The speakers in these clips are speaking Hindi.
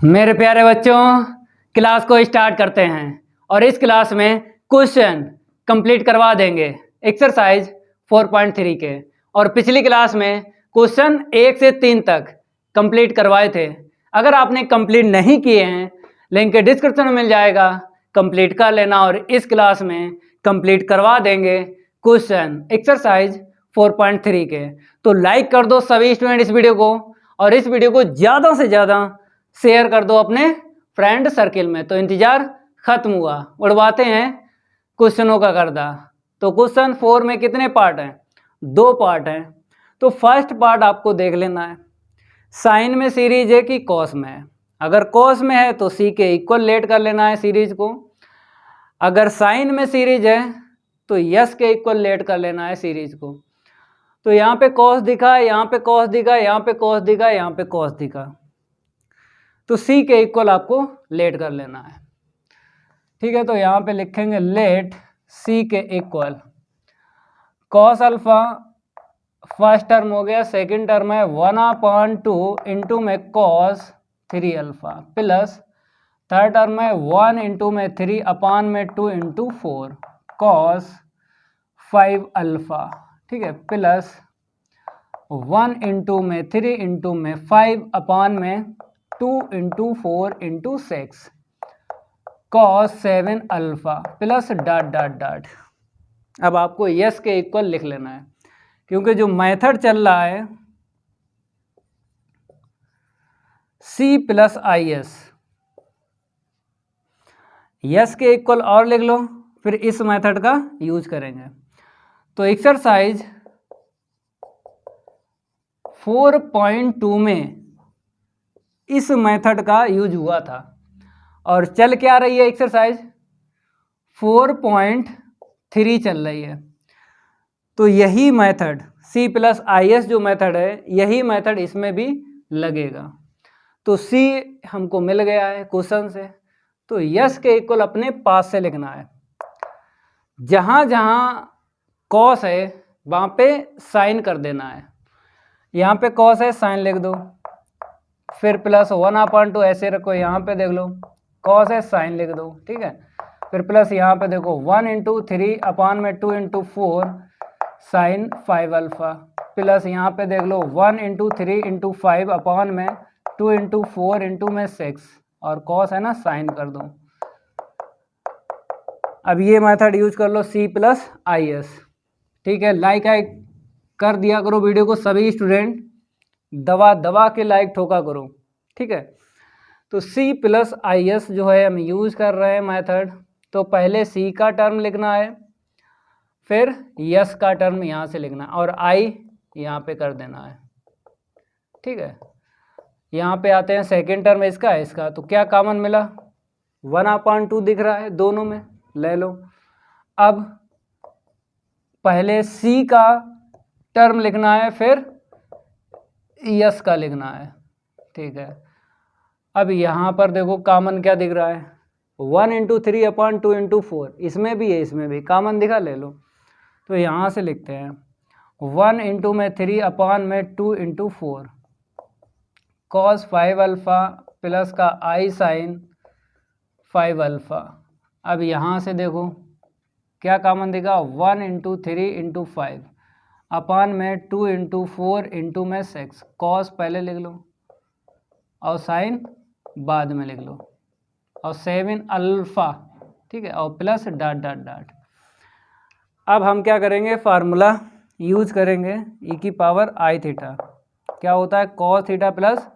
मेरे प्यारे बच्चों, क्लास को स्टार्ट करते हैं और इस क्लास में क्वेश्चन कंप्लीट करवा देंगे एक्सरसाइज 4.3 के। और पिछली क्लास में क्वेश्चन 1 से 3 तक कंप्लीट करवाए थे। अगर आपने कंप्लीट नहीं किए हैं, लिंक डिस्क्रिप्शन में मिल जाएगा, कंप्लीट कर लेना। और इस क्लास में कंप्लीट करवा देंगे क्वेश्चन एक्सरसाइज 4.3 के। तो लाइक कर दो सभी स्टूडेंट इस वीडियो को, और इस वीडियो को ज़्यादा से ज़्यादा शेयर कर दो अपने फ्रेंड सर्किल में। तो इंतजार खत्म हुआ, उड़वाते हैं क्वेश्चनों का गर्दा। तो क्वेश्चन 4 में कितने पार्ट हैं? 2 पार्ट हैं। तो फर्स्ट पार्ट आपको देख लेना है, साइन में सीरीज है कि कॉस में है। अगर कॉस में है तो सी के इक्वल लेट कर लेना है सीरीज को। अगर साइन में सीरीज है तो यस के इक्वल लेट कर लेना है सीरीज को। तो यहाँ पे कॉस दिखा, यहाँ पे कॉस दिखा, यहाँ पे कॉस दिखा, यहाँ पे कॉस दिखा, तो सी के इक्वल आपको लेट कर लेना है। ठीक है, तो यहाँ पे लिखेंगे लेट सी के equal cos alpha, first term हो गया, सेकंड टर्म है 1/2 इंटू में cos 3 alpha, plus third term है 1 इंटू में 3 अपान में 2 इंटू 4 कॉस 5 अल्फा। ठीक है, प्लस 1 इंटू में 3 इंटू में 5 अपान में 2 into 4 into 6 cos 7 alpha, plus dot dot dot. अब आपको यस के इक्वल लिख लेना है, क्योंकि जो मेथड चल रहा है C plus I S, S के इक्वल और लिख लो, फिर इस मेथड का यूज करेंगे। तो एक्सरसाइज 4.2 में इस मेथड का यूज हुआ था, और चल क्या रही है एक्सरसाइज 4.3 चल रही है। तो यही method C plus I S जो मेथड है, यही मेथड इसमें भी लगेगा। तो सी हमको मिल गया है क्वेश्चन से, तो यस के इक्वल अपने पास से लिखना है। जहाँ जहाँ कॉस है वहाँ पे साइन कर देना है। यहाँ पे कॉस है, साइन लिख दो, फिर प्लस 1/2 ऐसे रखो, यहाँ पे देख लो कॉस है, साइन लिख दो। ठीक है, फिर प्लस यहाँ पे देखो 1 इंटू 3 अपान में 2 इंटू 4 साइन 5 अल्फा, प्लस यहाँ पे देख लो 1 इंटू 3 इंटू 5 अपान में 2 इंटू 4 इंटू में 6, और कॉस है ना, साइन कर दो। अब ये मेथड यूज कर लो सी प्लस आई एस। ठीक है, लाइक कर दिया करो वीडियो को सभी स्टूडेंट, दबा दबा के लाइक ठोका करो। ठीक है, तो सी प्लस आई एस जो है हम यूज कर रहे हैं मेथड। तो पहले सी का टर्म लिखना है, फिर यस का टर्म यहाँ से लिखना है, और आई यहाँ पे कर देना है। ठीक है, यहाँ पे आते हैं सेकेंड टर्म इसका, इसका तो क्या कॉमन मिला, 1/2 दिख रहा है दोनों में, ले लो। अब पहले सी का टर्म लिखना है, फिर यस का लिखना है। ठीक है, अब यहाँ पर देखो कॉमन क्या दिख रहा है, 1 इंटू 3 अपान 2 इंटू 4, इसमें भी है, इसमें भी कॉमन दिखा, ले लो। तो यहाँ से लिखते हैं 1 इंटू में 3 अपान में 2 इंटू 4 कॉस 5 अल्फा, प्लस का आई साइन 5 अल्फा। अब यहाँ से देखो क्या कॉमन दिखा, 1 इंटू 3 इंटू 5 अपान में 2 इंटू 4 इंटू में 6, कॉस पहले लिख लो और साइन बाद में लिख लो, और 7 अल्फा। ठीक है, और प्लस डॉट डॉट डॉट। अब हम क्या करेंगे, फार्मूला यूज करेंगे, ई की पावर आई थीटा क्या होता है, cos theta plus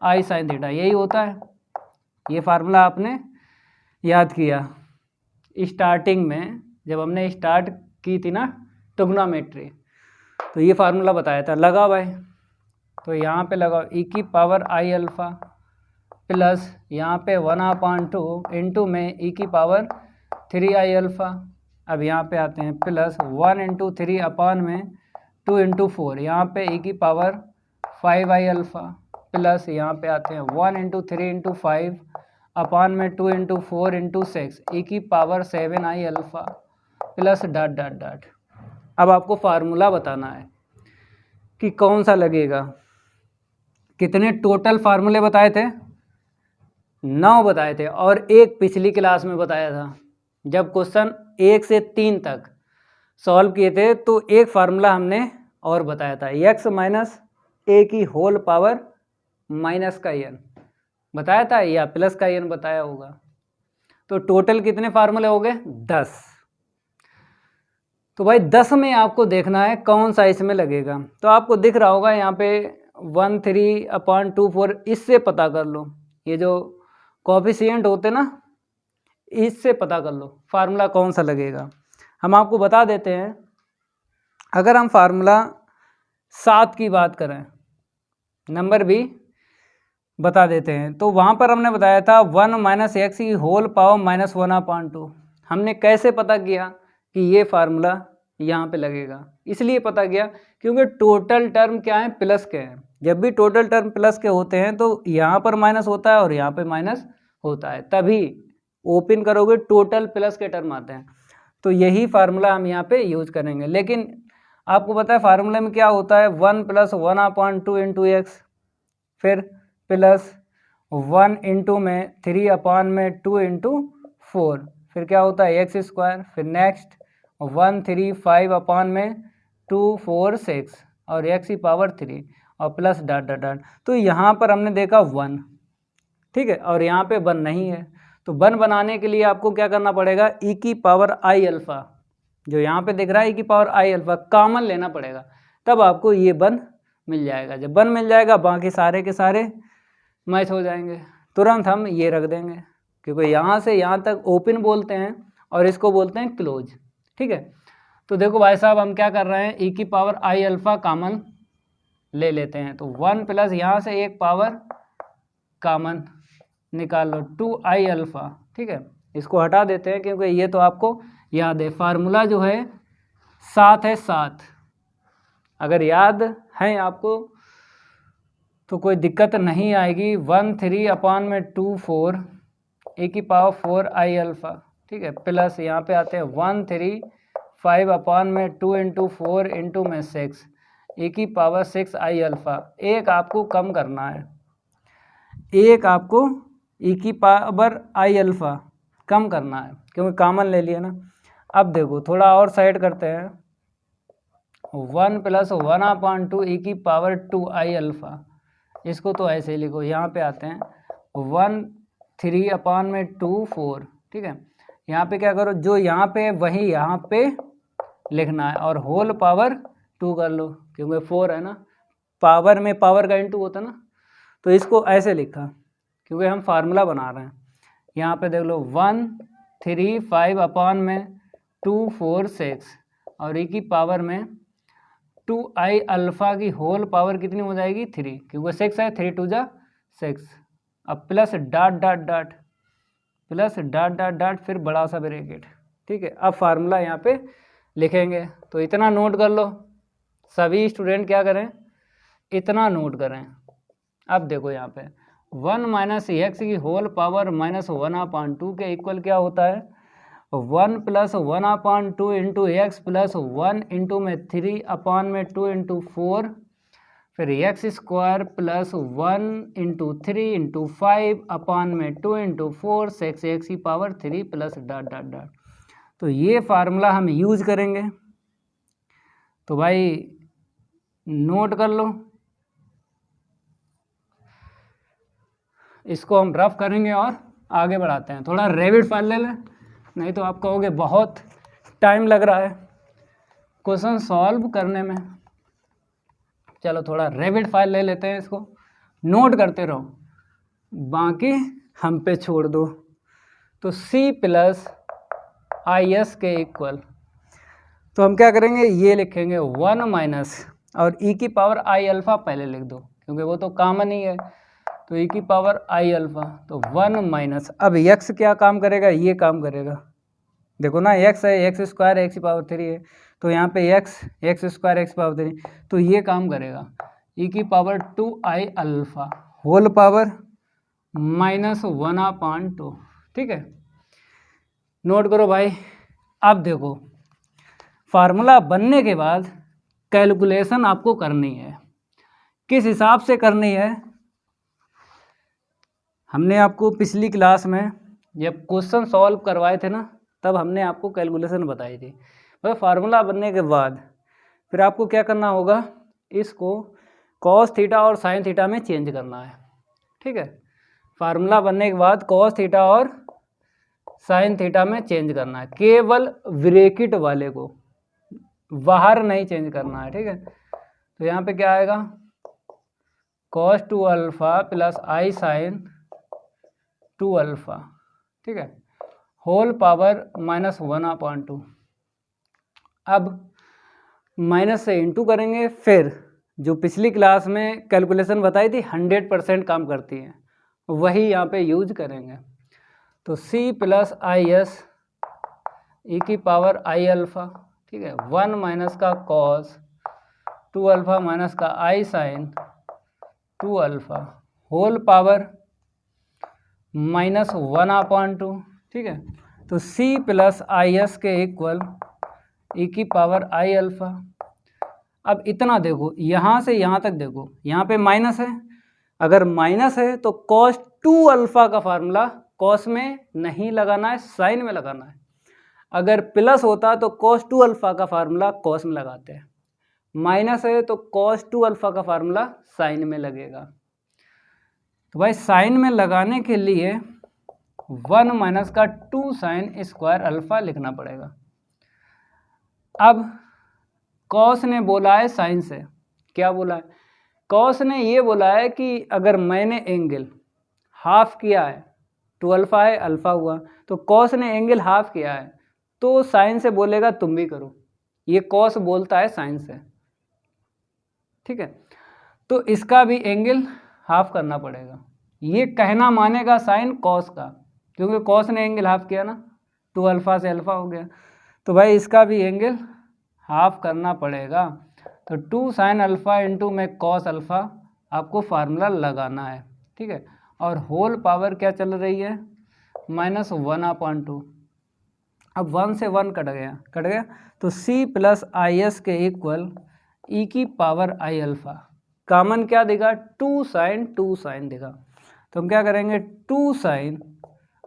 I sine theta, यही होता है। ये फार्मूला आपने याद किया स्टार्टिंग में, जब हमने स्टार्ट की थी ना ट्रिग्नोमेट्री, तो ये फार्मूला बताया था। लगाओ भाई, तो यहाँ पे लगाओ ई की पावर आई अल्फा, प्लस यहाँ पे 1/2 इंटू में ई की पावर 3 आई अल्फा। अब यहाँ पे आते हैं प्लस 1 इंटू 3 अपान में 2 इंटू 4, यहाँ पे ई की पावर 5 आई अल्फा, प्लस यहाँ पे आते हैं 1 इंटू 3 इंटू 5 अपान में 2 इंटू 4 इंटू 6 ई की पावर 7 आई alpha, plus dot dot dot. अब आपको फार्मूला बताना है कि कौन सा लगेगा, कितने टोटल फार्मूले बताए थे? 9 बताए थे, और एक पिछली क्लास में बताया था जब क्वेश्चन 1 से 3 तक सॉल्व किए थे, तो एक फार्मूला हमने और बताया था, x माइनस ए की होल पावर माइनस का n बताया था, या प्लस का n बताया होगा। तो टोटल कितने फार्मूले हो गए? 10। तो भाई 10 में आपको देखना है कौन सा इसमें लगेगा। तो आपको दिख रहा होगा यहाँ पे 13/24, इससे पता कर लो, ये जो कोफिशिएंट होते ना, इससे पता कर लो फार्मूला कौन सा लगेगा। हम आपको बता देते हैं, अगर हम फार्मूला 7 की बात करें, नंबर भी बता देते हैं, तो वहाँ पर हमने बताया था 1 माइनस एक्स की होल पावर माइनस 1/2। हमने कैसे पता किया कि ये फार्मूला यहाँ पे लगेगा? इसलिए पता किया क्योंकि टोटल टर्म क्या है? प्लस के हैं। जब भी टोटल टर्म प्लस के होते हैं तो यहाँ पर माइनस होता है और यहाँ पे माइनस होता है, तभी ओपन करोगे टोटल प्लस के टर्म आते हैं। तो यही फार्मूला हम यहाँ पे यूज करेंगे। लेकिन आपको पता है फार्मूले में क्या होता है? 1 + 1/2 इंटू एक्स, फिर प्लस 1 इंटू में 3/2 इंटू 4, फिर क्या होता है? एक्स स्क्वायर, फिर नेक्स्ट 1 3 5/2 4 6 और एक्स की पावर 3 और प्लस डॉट डॉट डॉट। तो यहाँ पर हमने देखा 1, ठीक है, और यहाँ पे 1 नहीं है। तो 1 बनाने के लिए आपको क्या करना पड़ेगा? ई की पावर आई अल्फ़ा, जो यहाँ पे दिख रहा है ई की पावर आई अल्फ़ा, कॉमन लेना पड़ेगा, तब आपको ये 1 मिल जाएगा। जब 1 मिल जाएगा बाकी सारे के सारे मैच हो जाएंगे, तुरंत हम ये रख देंगे, क्योंकि यहाँ से यहाँ तक ओपन बोलते हैं और इसको बोलते हैं क्लोज, ठीक है। तो देखो भाई साहब, हम क्या कर रहे हैं? ई की पावर आई अल्फ़ा कॉमन ले लेते हैं, तो 1 प्लस यहाँ से एक पावर कॉमन निकाल लो 2i अल्फ़ा, ठीक है। इसको हटा देते हैं क्योंकि ये तो आपको याद है, फार्मूला जो है 7 है, 7 अगर याद है आपको तो कोई दिक्कत नहीं आएगी। 13/24 ए की पावर 4i अल्फ़ा, ठीक है, प्लस यहाँ पे आते हैं 135/2 इंटू 4 इंटू में 6 ए की पावर 6i अल्फ़ा। एक आपको कम करना है, एक आपको ई की पावर आई अल्फ़ा कम करना है, क्योंकि कॉमन ले लिया ना। अब देखो थोड़ा और साइड करते हैं, 1 + 1/2 ई की पावर 2i अल्फ़ा, इसको तो ऐसे ही लिखो। यहाँ पे आते हैं 13/24, ठीक है। यहाँ पे क्या करो, जो यहाँ पे वही यहाँ पे लिखना है और होल पावर 2 कर लो, क्योंकि 4 है ना, पावर में पावर का इंटू होता है ना, तो इसको ऐसे लिखा क्योंकि हम फार्मूला बना रहे हैं। यहाँ पे देख लो 135/2 4 6 और ई की पावर में 2i अल्फ़ा की होल पावर कितनी हो जाएगी? 3, क्योंकि 6 है, 3 2 जा 6, अब plus dot dot dot, plus dot dot dot, फिर बड़ा सा ब्रैकेट, ठीक है। अब फार्मूला यहाँ पे लिखेंगे, तो इतना नोट कर लो, सभी स्टूडेंट क्या करें? इतना नोट करें। अब देखो यहाँ पे 1 माइनस एक्स की होल पावर माइनस 1/2 के इक्वल क्या होता है? 1 + 1/2 इंटू एक्स प्लस 1 इंटू में 3/2 इंटू 4, फिर X square plus 1 into 3 into 5/2 into 4 6 X की power 3 plus dot dot dot. तो ये फार्मूला हम यूज करेंगे, तो भाई नोट कर लो, इसको हम रफ करेंगे और आगे बढ़ाते हैं। थोड़ा रेविड फाइल ले लें, नहीं तो आप कहोगे बहुत टाइम लग रहा है क्वेश्चन सॉल्व करने में। चलो थोड़ा रेविड फाइल ले लेते हैं, इसको नोट करते रहो, बाकी हम पे छोड़ दो। तो C + IS के इक्वल, तो हम क्या करेंगे? ये लिखेंगे 1 माइनस और ई की पावर आई अल्फ़ा पहले लिख दो, क्योंकि वो तो कॉमन ही है, तो ई की पावर आई अल्फ़ा, तो 1 माइनस, अब एक्स क्या काम करेगा? ये काम करेगा, देखो ना, एक्स है, एक्स स्क्वायर एक्स की पावर 3 है, तो यहाँ पे एक्स स्क्वायर एक्स पावर 3, तो ये काम करेगा ई की power 2i alpha whole power minus 1/2, ठीक है। नोट करो भाई। अब देखो फार्मूला बनने के बाद कैलकुलेशन आपको करनी है, किस हिसाब से करनी है? हमने आपको पिछली क्लास में जब क्वेश्चन सॉल्व करवाए थे ना, तब हमने आपको कैलकुलेशन बताई थी। मतलब फार्मूला बनने के बाद फिर आपको क्या करना होगा, इसको कॉस थीटा और साइन थीटा में चेंज करना है। ठीक है, फार्मूला बनने के बाद कॉस थीटा और साइन थीटा में चेंज करना है, केवल ब्रैकेट वाले को, बाहर नहीं चेंज करना है। ठीक है, तो यहाँ पे क्या आएगा, cos 2 alpha plus I sine 2 alpha, ठीक है, होल पावर -1/2। अब माइनस से इंटू करेंगे, फिर जो पिछली क्लास में कैलकुलेशन बताई थी 100% काम करती है, वही यहाँ पे यूज करेंगे। तो c plus I S E की पावर आई अल्फ़ा, ठीक है, 1 माइनस का कॉस 2 अल्फ़ा माइनस का I sine 2 alpha whole power -1/2। ठीक है, तो c प्लस आई एस के इक्वल ई की पावर आई अल्फ़ा। अब इतना देखो, यहाँ से यहाँ तक देखो, यहाँ पे माइनस है, अगर माइनस है तो cos 2 अल्फ़ा का फार्मूला cos में नहीं लगाना है, साइन में लगाना है। अगर प्लस होता तो cos 2 अल्फ़ा का फार्मूला cos में लगाते हैं, माइनस है तो cos 2 अल्फ़ा का फार्मूला साइन में लगेगा। तो भाई साइन में लगाने के लिए 1 माइनस का 2 साइन स्क्वायर अल्फ़ा लिखना पड़ेगा। अब कॉस ने बोला है साइन से, क्या बोला है, कॉस ने ये बोला है कि अगर मैंने एंगल हाफ किया है, 2 अल्फ़ा है, अल्फ़ा हुआ, तो कॉस ने एंगल हाफ किया है, तो साइन से बोलेगा तुम भी करो, ये कॉस बोलता है साइन से। ठीक है, तो इसका भी एंगल हाफ करना पड़ेगा, ये कहना मानेगा साइन कॉस का, क्योंकि कॉस ने एंगल हाफ किया ना, 2 अल्फ़ा से अल्फ़ा हो गया, तो भाई इसका भी एंगल हाफ करना पड़ेगा। तो 2 साइन अल्फ़ा इंटू में कॉस अल्फ़ा आपको फार्मूला लगाना है। ठीक है, और होल पावर क्या चल रही है, -1/2। अब 1 से 1 कट गया, तो c प्लस आई एस के इक्वल ई की पावर आई अल्फ़ा, कॉमन क्या देगा, 2 साइन देगा। तो हम क्या करेंगे, 2 साइन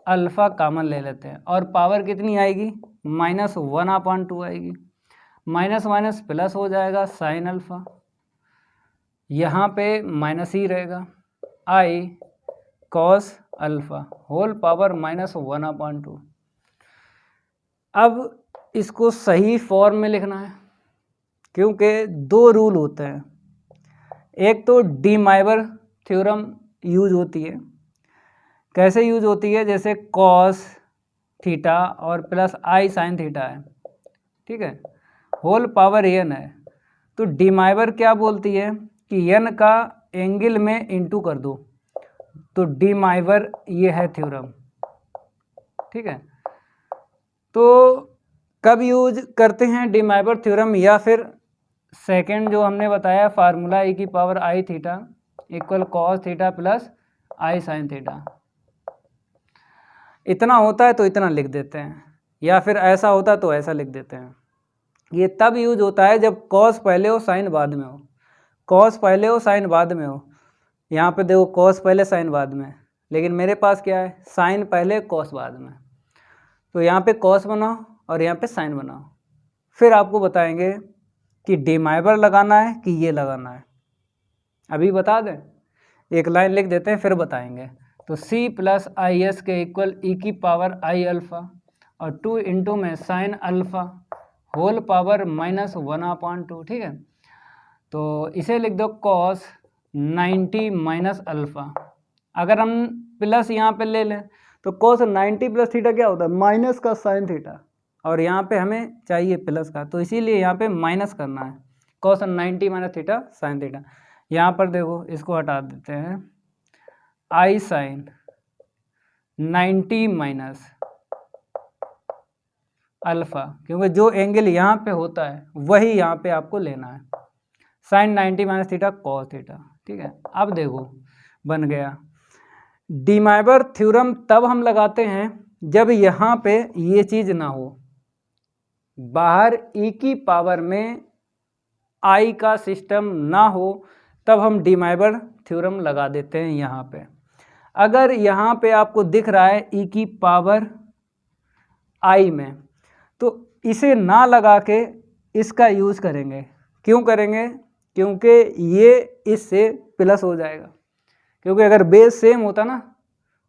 अल्फ़ा कॉमन ले लेते हैं, और पावर कितनी आएगी, -1/2 आएगी, माइनस माइनस प्लस हो जाएगा, साइन अल्फ़ा, यहाँ पे माइनस ही रहेगा, I cos alpha whole power -1/2। अब इसको सही फॉर्म में लिखना है, क्योंकि 2 रूल होते हैं, एक तो डी माइवर थ्योरम यूज होती है। कैसे यूज होती है, जैसे कॉस थीटा और प्लस आई साइन थीटा है, ठीक है, होल पावर n है, तो डी माइवर क्या बोलती है कि n का एंगल में इंटू कर दो, तो डी माइवर ये है थ्योरम। ठीक है, तो कब यूज करते हैं डी माइवर थ्योरम, या फिर सेकंड जो हमने बताया फार्मूला ई की power I theta equal cos theta plus I sine theta, इतना होता है तो इतना लिख देते हैं, या फिर ऐसा होता है तो ऐसा लिख देते हैं। ये तब यूज होता है जब कॉस पहले हो साइन बाद में हो, कॉस पहले हो साइन बाद में हो। यहाँ पे देखो कॉस पहले साइन बाद में, लेकिन मेरे पास क्या है, साइन पहले कॉस बाद में, तो यहाँ पे कॉस बनाओ और यहाँ पे साइन बनाओ, फिर आपको बताएंगे कि डी माइवर लगाना है कि ये लगाना है। अभी बता दें, एक लाइन लिख देते हैं फिर बताएंगे। तो c प्लस आई एस के इक्वल ई की पावर आई अल्फ़ा और 2 इंटू में साइन अल्फ़ा होल पावर -1/2। ठीक है, तो इसे लिख दो cos 90 माइनस अल्फ़ा। अगर हम प्लस यहाँ पे ले लें तो cos 90 प्लस थीटा क्या होता है, माइनस का साइन थीटा, और यहाँ पे हमें चाहिए प्लस का, तो इसीलिए यहाँ पे माइनस करना है, cos 90 minus theta sine theta. यहाँ पर देखो इसको हटा देते हैं, आई साइन 90 माइनस अल्फ़ा, क्योंकि जो एंगल यहाँ पे होता है वही यहाँ पे आपको लेना है, sine 90 minus theta cos theta. ठीक है, अब देखो बन गया। डी माइवर थ्योरम तब हम लगाते हैं जब यहाँ पे ये चीज़ ना हो, बाहर ई की पावर में आई का सिस्टम ना हो, तब हम डी माइवर थ्योरम लगा देते हैं यहाँ पे। अगर यहाँ पे आपको दिख रहा है e की पावर i में, तो इसे ना लगा के इसका यूज़ करेंगे। क्यों करेंगे? क्योंकि ये इससे प्लस हो जाएगा, क्योंकि अगर बेस सेम होता ना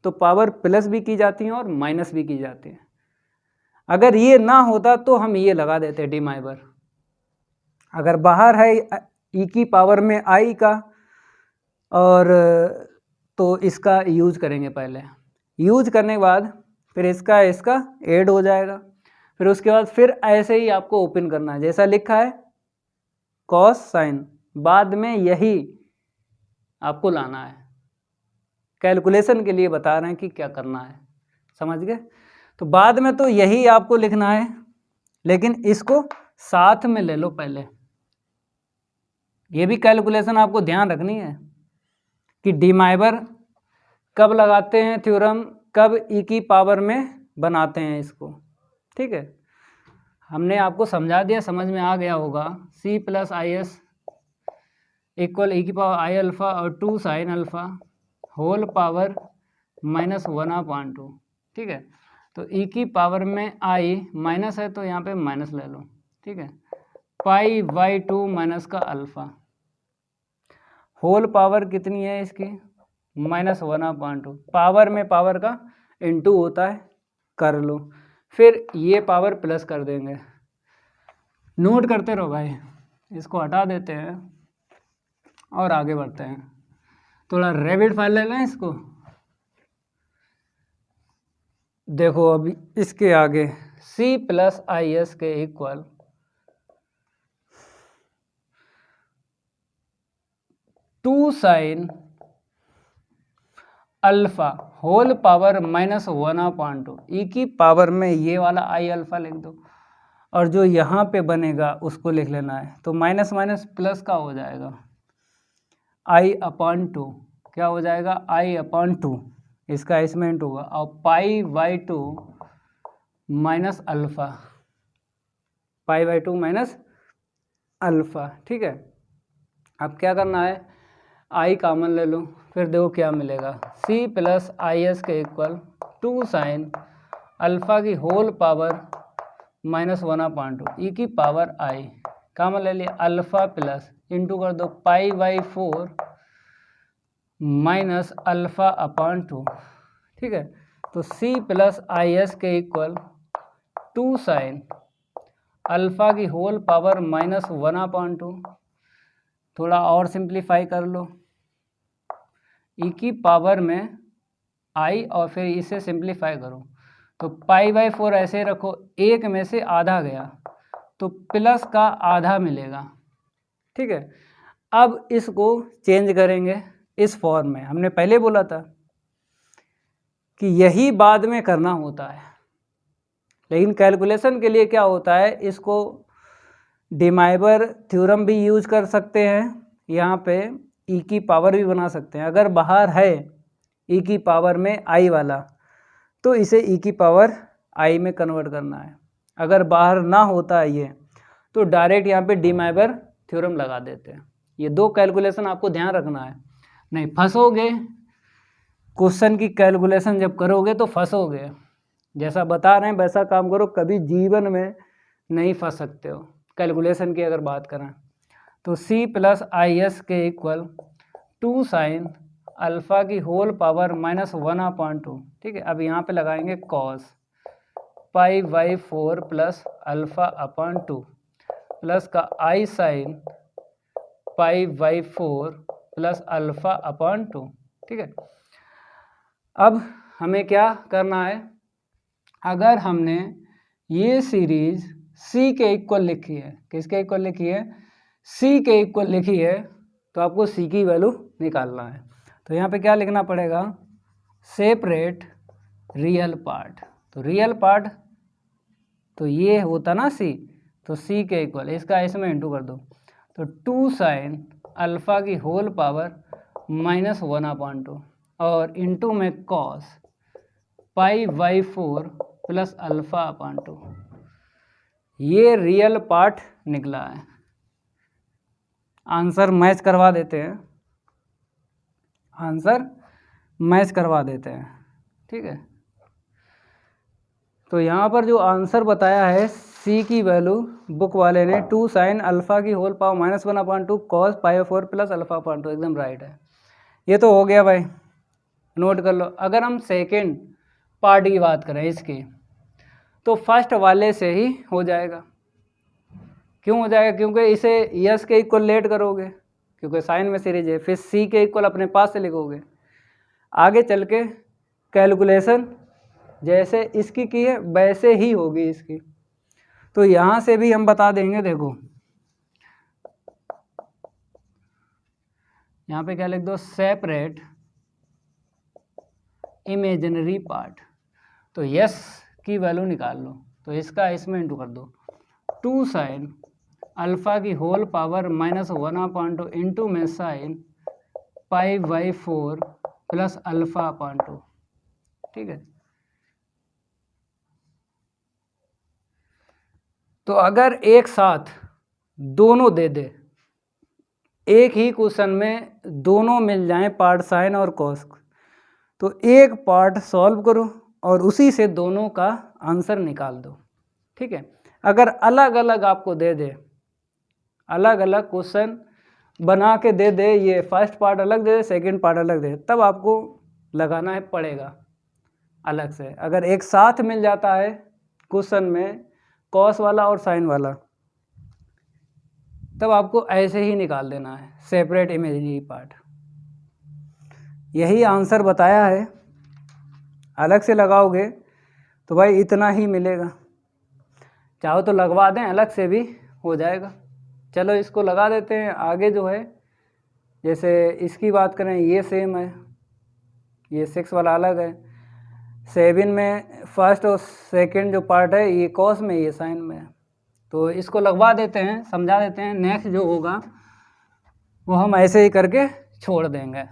तो पावर प्लस भी की जाती है और माइनस भी की जाती है। अगर ये ना होता तो हम ये लगा देते डिमाइवर। अगर बाहर है e की पावर में i का, और तो इसका यूज करेंगे। पहले यूज करने के बाद फिर इसका ऐड हो जाएगा। फिर उसके बाद फिर ऐसे ही आपको ओपन करना है, जैसा लिखा है कॉस साइन, बाद में यही आपको लाना है। कैलकुलेशन के लिए बता रहे हैं कि क्या करना है, समझ गए? तो बाद में तो यही आपको लिखना है, लेकिन इसको साथ में ले लो पहले। ये भी कैलकुलेशन आपको ध्यान रखनी है कि डिमाइवर कब लगाते हैं थ्योरम, कब e की पावर में बनाते हैं इसको। ठीक है, हमने आपको समझा दिया, समझ में आ गया होगा। c plus I S equal e की पावर i अल्फ़ा और 2 साइन अल्फ़ा होल पावर -1/2। ठीक है, तो e की पावर में i माइनस है तो यहाँ पे माइनस ले लो। ठीक है, π/2 माइनस का अल्फ़ा, होल पावर कितनी है इसकी? -1/2। पावर में पावर का इनटू होता है, कर लो। फिर ये पावर प्लस कर देंगे। नोट करते रहो भाई, इसको हटा देते हैं और आगे बढ़ते हैं। थोड़ा रैपिड फायर ले लें इसको। देखो अभी इसके आगे c प्लस आई एस के equal 2 sine alpha whole power -1/2। e की पावर में ये वाला i अल्फ़ा लिख दो, और जो यहाँ पे बनेगा उसको लिख लेना है। तो माइनस माइनस प्लस का हो जाएगा i/2। क्या हो जाएगा? i/2, इसका इसमें इंटू होगा, और π/2 माइनस अल्फ़ा, π/2 माइनस अल्फ़ा। ठीक है, अब क्या करना है, i कॉमन ले लो, फिर देखो क्या मिलेगा। c प्लस आई एस के इक्वल 2 साइन अल्फ़ा की होल पावर -1/2 e की पावर i कॉमन ले लिया, अल्फ़ा प्लस इंटू कर दो π/4 माइनस अल्फ़ा/2। ठीक है, तो c प्लस आई एस के इक्वल 2 साइन अल्फ़ा की होल पावर -1/2। थोड़ा और सिंप्लीफाई कर लो, e की पावर में i और फिर इसे सिंप्लीफाई करो, तो π/4 ऐसे रखो, एक में से आधा गया तो प्लस का आधा मिलेगा। ठीक है, अब इसको चेंज करेंगे इस फॉर्म में। हमने पहले बोला था कि यही बाद में करना होता है, लेकिन कैलकुलेशन के लिए क्या होता है, इसको डिमाइवर थ्योरम भी यूज कर सकते हैं, यहाँ पे e की पावर भी बना सकते हैं। अगर बाहर है e की पावर में i वाला, तो इसे e की पावर i में कन्वर्ट करना है। अगर बाहर ना होता है ये, तो डायरेक्ट यहाँ पे डिमाइवर थ्योरम लगा देते हैं। ये दो कैलकुलेशन आपको ध्यान रखना है, नहीं फंसोगे। क्वेश्चन की कैलकुलेशन जब करोगे तो फंसोगे। जैसा बता रहे हैं वैसा काम करो, कभी जीवन में नहीं फंस सकते हो। कैलकुलेशन की अगर बात करें तो c प्लस आई एस के इक्वल 2 साइन अल्फ़ा की होल पावर -1/2। ठीक है, अब यहाँ पे लगाएंगे कॉस π/4 प्लस अल्फ़ा/2 प्लस का i साइन π/4 प्लस अल्फ़ा/2। ठीक है, अब हमें क्या करना है, अगर हमने ये सीरीज c के इक्वल लिखी है, किसके इक्वल लिखी है? c के इक्वल लिखी है, तो आपको c की वैल्यू निकालना है। तो यहाँ पे क्या लिखना पड़ेगा, सेपरेट रियल पार्ट। तो रियल पार्ट तो ये होता ना c, तो c के इक्वल इसका इसमें इंटू कर दो, तो 2 साइन अल्फ़ा की होल पावर -1/2 और इंटू में कॉस π/4 प्लस अल्फ़ा/2। ये रियल पार्ट निकला है। आंसर मैच करवा देते हैं, आंसर मैच करवा देते हैं, ठीक है। तो यहाँ पर जो आंसर बताया है सी की वैल्यू बुक वाले ने 2 sin अल्फ़ा की होल पावर -1/2 cos π/4 प्लस अल्फ़ा/2 एकदम राइट है। ये तो हो गया भाई, नोट कर लो। अगर हम सेकेंड पार्ट की बात करें इसकी, तो फर्स्ट वाले से ही हो जाएगा। क्यों हो जाएगा? क्योंकि इसे यस के इक्वल लेट करोगे, क्योंकि साइन में सीरीज है, फिर सी के इक्वल अपने पास से लिखोगे। आगे चल के कैलकुलेशन जैसे इसकी की है वैसे ही होगी इसकी। तो यहाँ से भी हम बता देंगे, देखो यहाँ पे क्या लिख दो, सेपरेट इमेजिनरी पार्ट। तो यस की वैल्यू निकाल लो, तो इसका इसमें इंटू कर दो, 2 sin अल्फ़ा की होल पावर -1/2 इंटू में साइन π/4 प्लस अल्फ़ा/2, ठीक है। तो अगर एक साथ दोनों दे दे, एक ही क्वेश्चन में दोनों मिल जाएं पार्ट साइन और कॉस, तो एक पार्ट सॉल्व करो और उसी से दोनों का आंसर निकाल दो, ठीक है। अगर अलग अलग आपको दे दे, अलग अलग क्वेश्चन बना के दे दे, ये फर्स्ट पार्ट अलग दे दे, सेकंड पार्ट अलग दे, तब आपको लगाना है पड़ेगा अलग से। अगर एक साथ मिल जाता है क्वेश्चन में कॉस वाला और साइन वाला, तब आपको ऐसे ही निकाल देना है सेपरेट इमेजिनरी पार्ट। यही आंसर बताया है। अलग से लगाओगे तो भाई इतना ही मिलेगा, चाहो तो लगवा दें, अलग से भी हो जाएगा। चलो इसको लगा देते हैं। आगे जो है, जैसे इसकी बात करें, ये सेम है, ये 6 वाला अलग है। 7 में फर्स्ट और सेकंड जो पार्ट है ये कॉस में, ये साइन में है, तो इसको लगवा देते हैं, समझा देते हैं। नेक्स्ट जो होगा वो हम ऐसे ही करके छोड़ देंगे।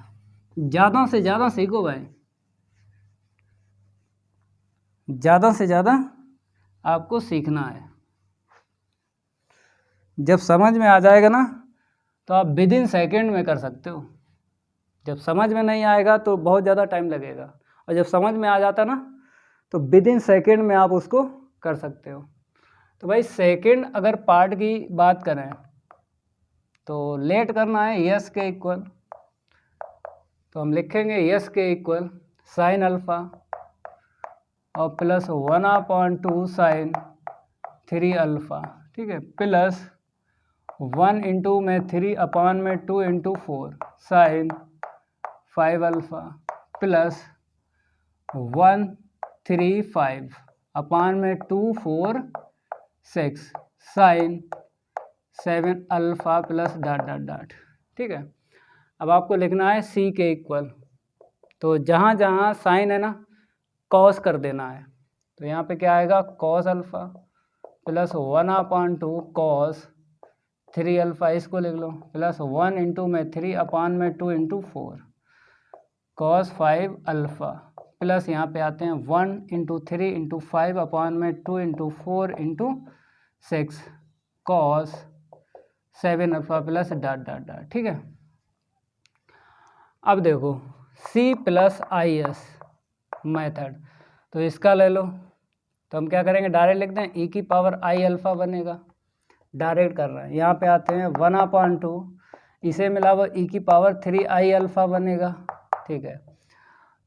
ज़्यादा से ज़्यादा सीखो भाई, ज़्यादा से ज़्यादा आपको सीखना है। जब समझ में आ जाएगा ना, तो आप विद इन सेकेंड में कर सकते हो। जब समझ में नहीं आएगा तो बहुत ज़्यादा टाइम लगेगा, और जब समझ में आ जाता ना, तो विद इन सेकेंड में आप उसको कर सकते हो। तो भाई सेकेंड अगर पार्ट की बात करें तो लेट करना है यस के इक्वल, तो हम लिखेंगे यस के इक्वल साइन अल्फ़ा और प्लस 1/2 साइन 3 अल्फ़ा, ठीक है, प्लस 1 इंटू में 3/2 into 4 sine 5 alpha plus 1/3/5 2 4 6 sine 7 alpha plus dot dot dot, ठीक है। अब आपको लिखना है सी के इक्वल, तो जहाँ जहाँ साइन है ना, कॉस कर देना है। तो यहाँ पे क्या आएगा, cos alpha plus 1/2 cos 3 alpha, इसको लिख लो, प्लस 1 इंटू में 3/2 इंटू 4 कॉस 5 अल्फ़ा प्लस यहाँ पे आते हैं 1 into 3 into 5/2 into 4 into 6 cos 7 alpha plus dot dot dot, ठीक है। अब देखो C plus I S method, तो इसका ले लो, तो हम क्या करेंगे, डायरेक्ट लिख दें, ई की पावर आई अल्फ़ा बनेगा, डायरेक्ट कर रहे हैं। यहाँ पे आते हैं 1/2, इसे मिला हुआ ई की पावर 3i अल्फ़ा बनेगा, ठीक है।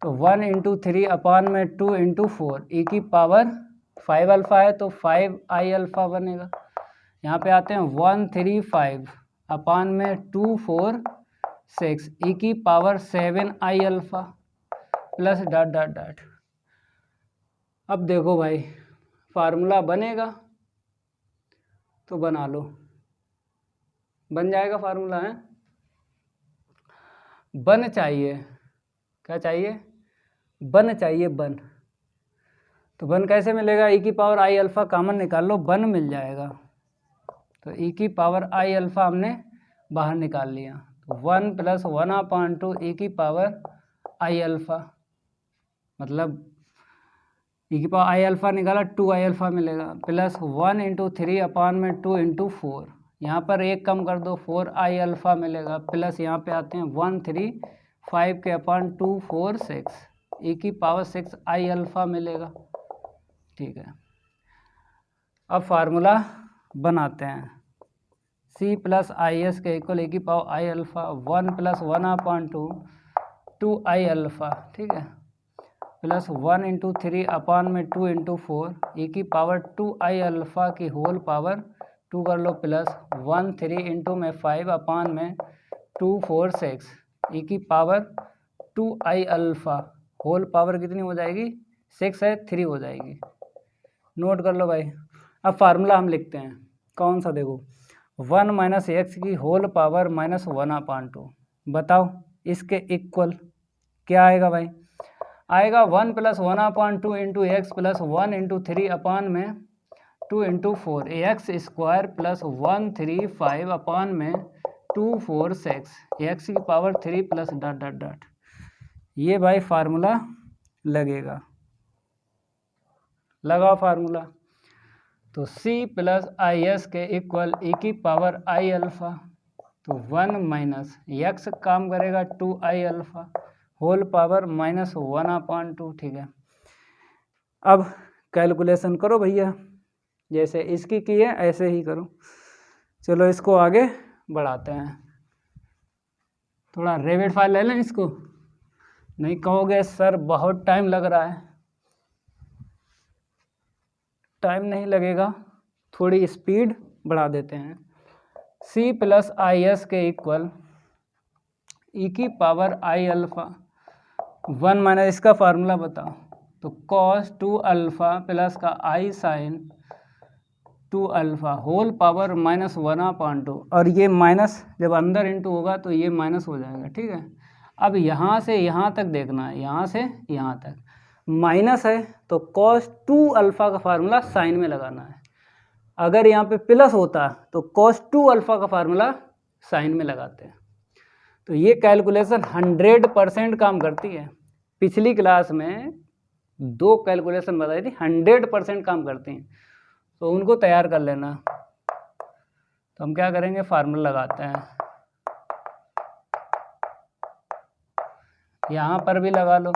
तो 1 इंटू 3/2 इंटू 4 ई की पावर 5 अल्फ़ा है, तो 5i अल्फ़ा बनेगा। यहाँ पे आते हैं 1/3/5 4 6 ई की power 7i alpha plus dot dot dot. अब देखो भाई, फार्मूला बनेगा तो बना लो, बन जाएगा फार्मूला, है बन चाहिए, क्या चाहिए, बन चाहिए, बन। तो बन कैसे मिलेगा, ई की पावर आई अल्फ़ा कॉमन निकाल लो, बन मिल जाएगा। तो ई की पावर आई अल्फ़ा हमने बाहर निकाल लिया, तो 1 प्लस 1/2 ई की पावर आई अल्फ़ा, मतलब ई की पावर आई अल्फ़ा निकाला 2i अल्फ़ा मिलेगा, प्लस 1 इंटू 3/2 इंटू 4, यहाँ पर एक कम कर दो 4i अल्फ़ा मिलेगा, प्लस यहाँ पे आते हैं 1 3 5 के अपॉन 2 4 6 e की पावर 6 आई अल्फ़ा मिलेगा। ठीक है, अब फार्मूला बनाते हैं। c प्लस आई एस के इक्वल ए की power I alpha 1 plus 1 upon 2 I alpha, ठीक है, प्लस 1 इंटू 3 अपॉन में 2 इंटू 4 e की पावर 2 आई अल्फ़ा की होल पावर 2 कर लो, प्लस 1 3 इंटू में 5 अपॉन में 2 4 6 e की power 2 I alpha whole power कितनी हो जाएगी, 6 है 3 हो जाएगी। नोट कर लो भाई। अब फार्मूला हम लिखते हैं, कौन सा देखो, 1 माइनस एक्स की होल पावर माइनस 1 अपॉन 2, बताओ इसके इक्वल क्या आएगा भाई, आएगा 1 plus 1 upon 2 into x plus 1 into 3 upon में 2 into 4 X square plus 1 3 5 upon में 2 4 6 एक्स की power 3 plus dot dot dot. ये भाई फार्मूला लगेगा, लगाओ फार्मूला। तो c प्लस आई एस के इक्वल e की पावर आई अल्फ़ा, तो 1 माइनस एक्स काम करेगा 2 I alpha whole power minus 1 upon 2। ठीक है, अब कैलकुलेशन करो भैया, जैसे इसकी की है ऐसे ही करो। चलो इसको आगे बढ़ाते हैं, थोड़ा रेविड फाइल ले लें इसको, नहीं कहोगे सर बहुत टाइम लग रहा है, टाइम नहीं लगेगा, थोड़ी स्पीड बढ़ा देते हैं। c प्लस आई एस के इक्वल e की पावर आई अल्फ़ा 1 माइनस इसका फार्मूला बताओ, तो cos 2 अल्फ़ा प्लस का i sine 2 alpha whole power minus 1 upon 2, और ये माइनस जब अंदर इंटू होगा तो ये माइनस हो जाएगा। ठीक है, अब यहाँ से यहाँ तक देखना है, यहाँ से यहाँ तक माइनस है तो cos 2 अल्फ़ा का फार्मूला साइन में लगाना है, अगर यहाँ पे प्लस होता तो cos 2 अल्फ़ा का फार्मूला साइन में लगाते हैं। तो ये कैलकुलेशन 100% काम करती है, पिछली क्लास में 2 कैलकुलेशन बताई थी 100% काम करती हैं, तो उनको तैयार कर लेना। तो हम क्या करेंगे, फार्मूला लगाते हैं, यहाँ पर भी लगा लो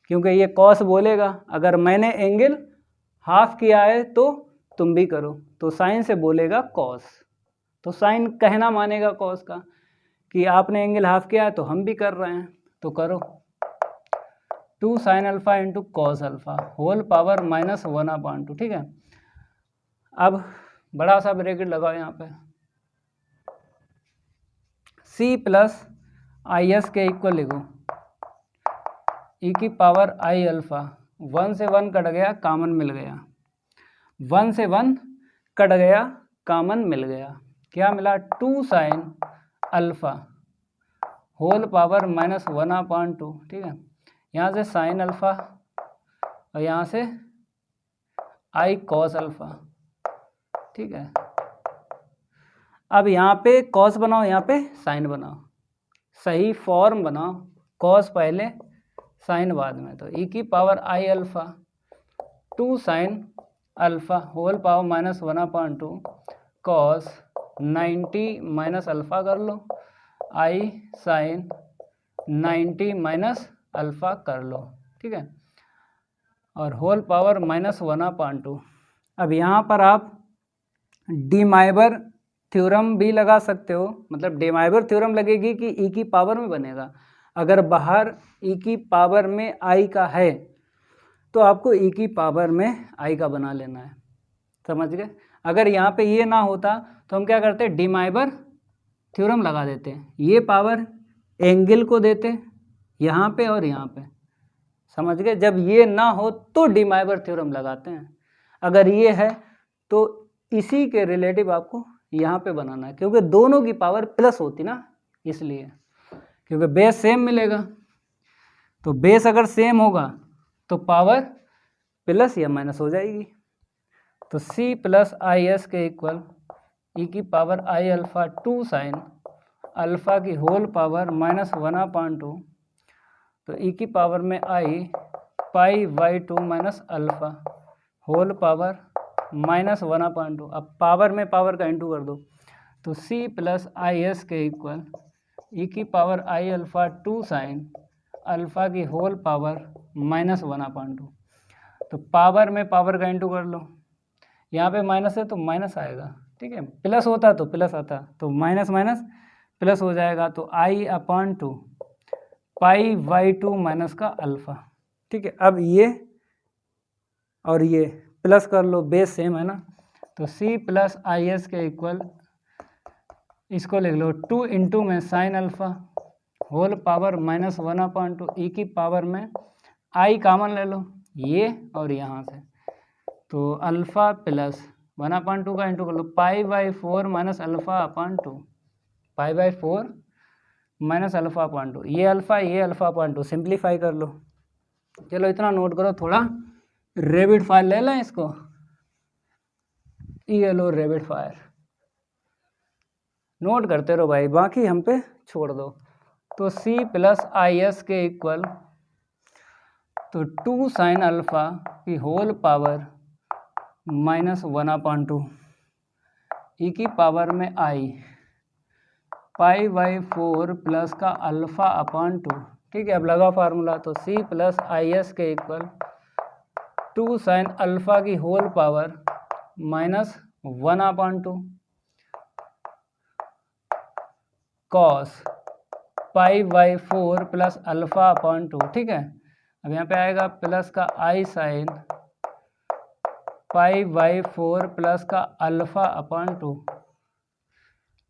क्योंकि ये कॉस बोलेगा, अगर मैंने एंगल हाफ किया है तो तुम भी करो, तो साइन से बोलेगा कॉस, तो साइन कहना मानेगा कॉस का, कि आपने एंगल हाफ किया है तो हम भी कर रहे हैं, तो करो 2 sine alpha into cos alpha whole power minus 1 upon 2। ठीक है, अब बड़ा सा ब्रैकेट लगाओ यहाँ पे, c प्लस आई एस के इक्वल लिखो e की पावर आई अल्फ़ा 1 से 1 कट गया कामन मिल गया, 1 से 1 कट गया कामन मिल गया, क्या मिला 2 sine alpha whole power minus 1 upon 2। ठीक है, यहाँ से साइन अल्फ़ा और यहाँ से आई कॉस अल्फ़ा। ठीक है, अब यहाँ पे कॉस बनाओ, यहाँ पे साइन बनाओ, सही फॉर्म बनाओ, कॉस पहले साइन बाद में, तो e की power I alpha 2 sine alpha whole power minus 1 upon 2 cos 90 minus alpha कर लो, आई साइन 90 माइनस अल्फ़ा कर लो। ठीक है, और होल पावर माइनस 1 अपॉन 2। अब यहाँ पर आप डी माइबर थ्योरम भी लगा सकते हो, मतलब डी माइबर थ्योरम लगेगी कि ई की पावर में बनेगा, अगर बाहर ई की पावर में आई का है तो आपको ई की पावर में आई का बना लेना है, समझ गए। अगर यहाँ पे ये ना होता तो हम क्या करते, डी माइबर थ्योरम लगा देते, ये पावर एंगल को देते यहाँ पे और यहाँ पे, समझ गए। जब ये ना हो तो डी माइबर थ्योरम लगाते हैं, अगर ये है तो इसी के रिलेटिव आपको यहाँ पे बनाना है, क्योंकि दोनों की पावर प्लस होती ना, इसलिए, क्योंकि बेस सेम मिलेगा, तो बेस अगर सेम होगा तो पावर प्लस या माइनस हो जाएगी। तो c प्लस आई एस के इक्वल e की power I alpha 2 sine alpha की होल पावर माइनस 1 अपॉन 2, तो e की पावर में I pi by 2 minus alpha whole power minus 1 upon 2। अब पावर में पावर का इंटू कर दो, तो c प्लस आई एस के इक्वल ई की power I alpha 2 sine alpha की होल पावर -1/2। तो पावर में पावर का इंटू कर लो, यहाँ पे माइनस है तो माइनस आएगा, ठीक है। प्लस होता तो प्लस आता, तो माइनस माइनस प्लस हो जाएगा, तो i/2 π/2 माइनस का अल्फ़ा, ठीक है। अब ये और ये प्लस कर लो, बेस सेम है ना, तो c प्लस आई एस के इक्वल इसको लिख लो 2 इंटू में साइन अल्फ़ा होल पावर -1/2 ई की पावर में आई कॉमन ले लो ये और यहाँ से, तो अल्फ़ा प्लस 1/2 का इंटू कर लो π/4 माइनस अल्फ़ा/2 π/4 माइनस अल्फ़ा/2, ये अल्फ़ा/2 सिंप्लीफाई कर लो। चलो इतना नोट करो, थोड़ा रेबिट फायर ले लें इसको, ये लो रेबिट फायर, नोट करते रहो भाई, बाकी हम पे छोड़ दो। तो c प्लस आई एस के इक्वल तो 2 साइन अल्फ़ा की होल पावर -1/2 ई की पावर में आई π/4 प्लस का अल्फ़ा/2, ठीक है। अब लगा फार्मूला, तो c प्लस आई एस के इक्वल 2 साइन अल्फ़ा की होल पावर -1/2 कॉस π/4 प्लस अल्फ़ा/2, ठीक है। अब यहाँ पे आएगा प्लस का आई साइन π/4 प्लस का अल्फ़ा/2।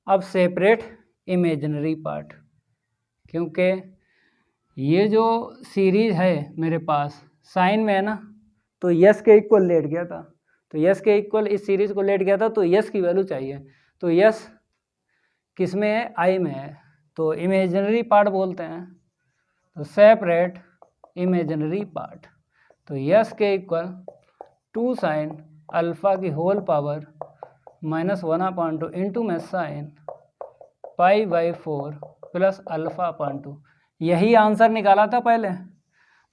अब सेपरेट इमेजिनरी पार्ट, क्योंकि ये जो सीरीज है मेरे पास साइन में है ना, तो यस के इक्वल लेट गया था, तो यस के इक्वल इस सीरीज को लेट गया था, तो यस की वैल्यू चाहिए, तो यस किस में है, आई में है, तो इमेजिनरी पार्ट बोलते हैं, तो सेपरेट इमेजिनरी पार्ट, तो यस के इक्वल 2 साइन अल्फ़ा की होल पावर -1/2 इंटू में साइन π/4 प्लस अल्फ़ा/2, यही आंसर निकाला था पहले।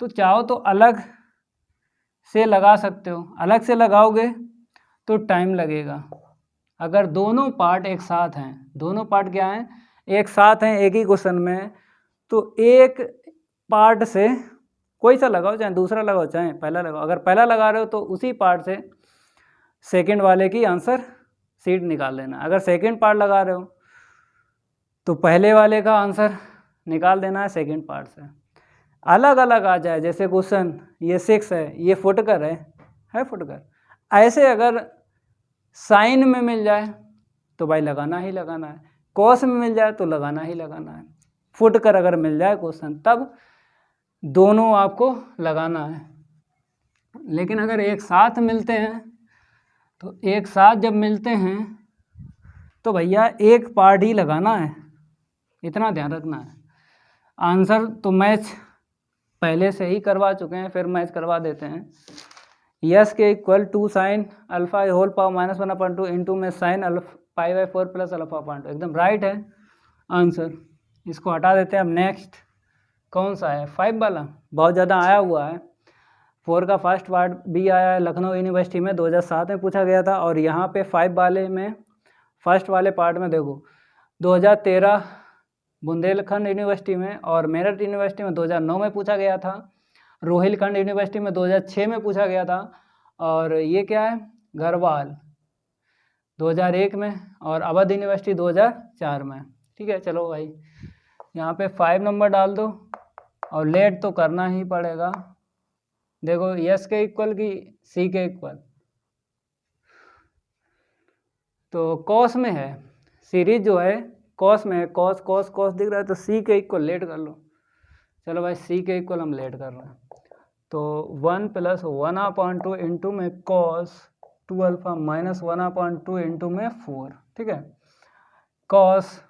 तो चाहो तो अलग से लगा सकते हो, अलग से लगाओगे तो टाइम लगेगा। अगर दोनों पार्ट एक साथ हैं, दोनों पार्ट क्या हैं, एक साथ हैं एक ही क्वेश्चन में, तो एक पार्ट से कोई सा लगाओ, चाहे दूसरा लगाओ चाहे पहला लगाओ। अगर पहला लगा रहे हो तो उसी पार्ट से सेकंड वाले की आंसर सीट निकाल लेना। अगर सेकंड पार्ट लगा रहे हो तो पहले वाले का आंसर निकाल देना है सेकंड पार्ट से। अलग अलग आ जाए, जैसे क्वेश्चन ये 6 है, ये फुटकर है फुटकर, ऐसे अगर साइन में मिल जाए तो भाई लगाना ही लगाना है, कॉस में मिल जाए तो लगाना ही लगाना है, फुटकर अगर मिल जाए क्वेश्चन तब दोनों आपको लगाना है। लेकिन अगर एक साथ मिलते हैं, तो एक साथ जब मिलते हैं तो भैया एक पार्ट ही लगाना है, इतना ध्यान रखना है। आंसर तो मैच पहले से ही करवा चुके हैं, फिर मैच करवा देते हैं। यस के equal 2 sine alpha whole power -1/2 into में साइन π/4 प्लस अल्फ़ा/2, एकदम राइट है आंसर। इसको हटा देते हैं। अब नेक्स्ट कौन सा है, 5 वाला, बहुत ज़्यादा आया हुआ है। 4 का फर्स्ट पार्ट भी आया है, लखनऊ यूनिवर्सिटी में 2007 में पूछा गया था, और यहाँ पे 5 वाले में फर्स्ट वाले पार्ट में देखो 2013 बुंदेलखंड यूनिवर्सिटी में और मेरठ यूनिवर्सिटी में 2009 में पूछा गया था, रोहिलखंड यूनिवर्सिटी में 2006 में पूछा गया था, और ये क्या है गढ़वाल 2001 में, और अवध यूनिवर्सिटी 2004 में। ठीक है, चलो भाई यहाँ पे 5 नंबर डाल दो, और लेट तो करना ही पड़ेगा। देखो यस के इक्वल की सी के इक्वल, तो कॉस में है सीरीज जो है, कॉस में है, कॉस कॉस कॉस दिख रहा है, तो सी के इक्वल लेट कर लो। चलो भाई सी के इक्वल हम लेट कर रहे हैं, तो 1 + 1/2 इंटू में कॉस 2 अल्फ़ा माइनस 1/2 इंटू में 4, ठीक है, कॉस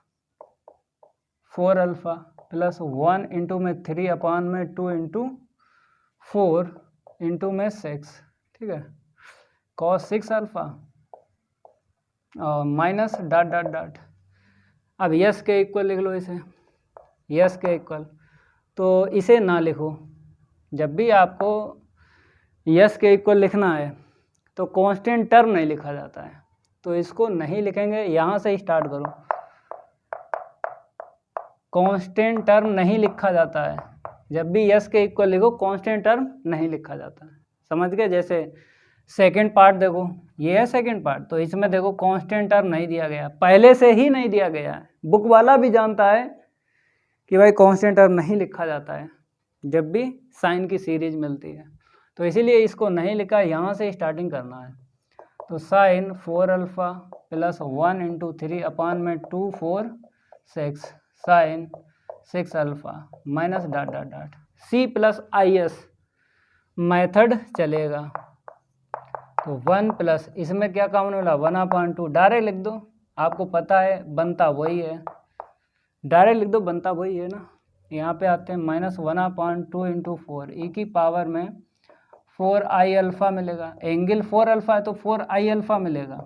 4 अल्फ़ा प्लस 1 इंटू में 3/2 इंटू 4 इंटू में 6, ठीक है, कॉस 6 अल्फ़ा और माइनस डॉट डॉट डॉट। अब यस के इक्वल लिख लो इसे, यस के इक्वल, तो इसे ना लिखो। जब भी आपको यस के इक्वल लिखना है तो कांस्टेंट टर्म नहीं लिखा जाता है, तो इसको नहीं लिखेंगे। यहाँ से स्टार्ट करो, कांस्टेंट टर्म नहीं लिखा जाता है। जब भी यस के इक्वल लिखो कांस्टेंट टर्म नहीं लिखा जाता है। समझ गए? जैसे सेकंड पार्ट देखो, ये है सेकंड पार्ट, तो इसमें देखो कांस्टेंट टर्म नहीं दिया गया, पहले से ही नहीं दिया गया है। बुक वाला भी जानता है कि भाई कांस्टेंट टर्म नहीं लिखा जाता है जब भी साइन की सीरीज मिलती है, तो इसीलिए इसको नहीं लिखा, यहाँ से स्टार्टिंग करना है। तो sine 4 alpha plus 1 into 3 upon में 2 4 6 sine 6 alpha minus dot dot dot C plus I S method चलेगा। तो 1 प्लस इसमें क्या कॉमन मिला 1/2 डायरेक्ट लिख दो, आपको पता है बनता वही है, डायरेक्ट लिख दो बनता वही है ना। यहाँ पे आते हैं -1/2 इंटू 4 ई की पावर में 4i अल्फ़ा मिलेगा। एंगल 4 अल्फ़ा है तो 4i अल्फ़ा मिलेगा।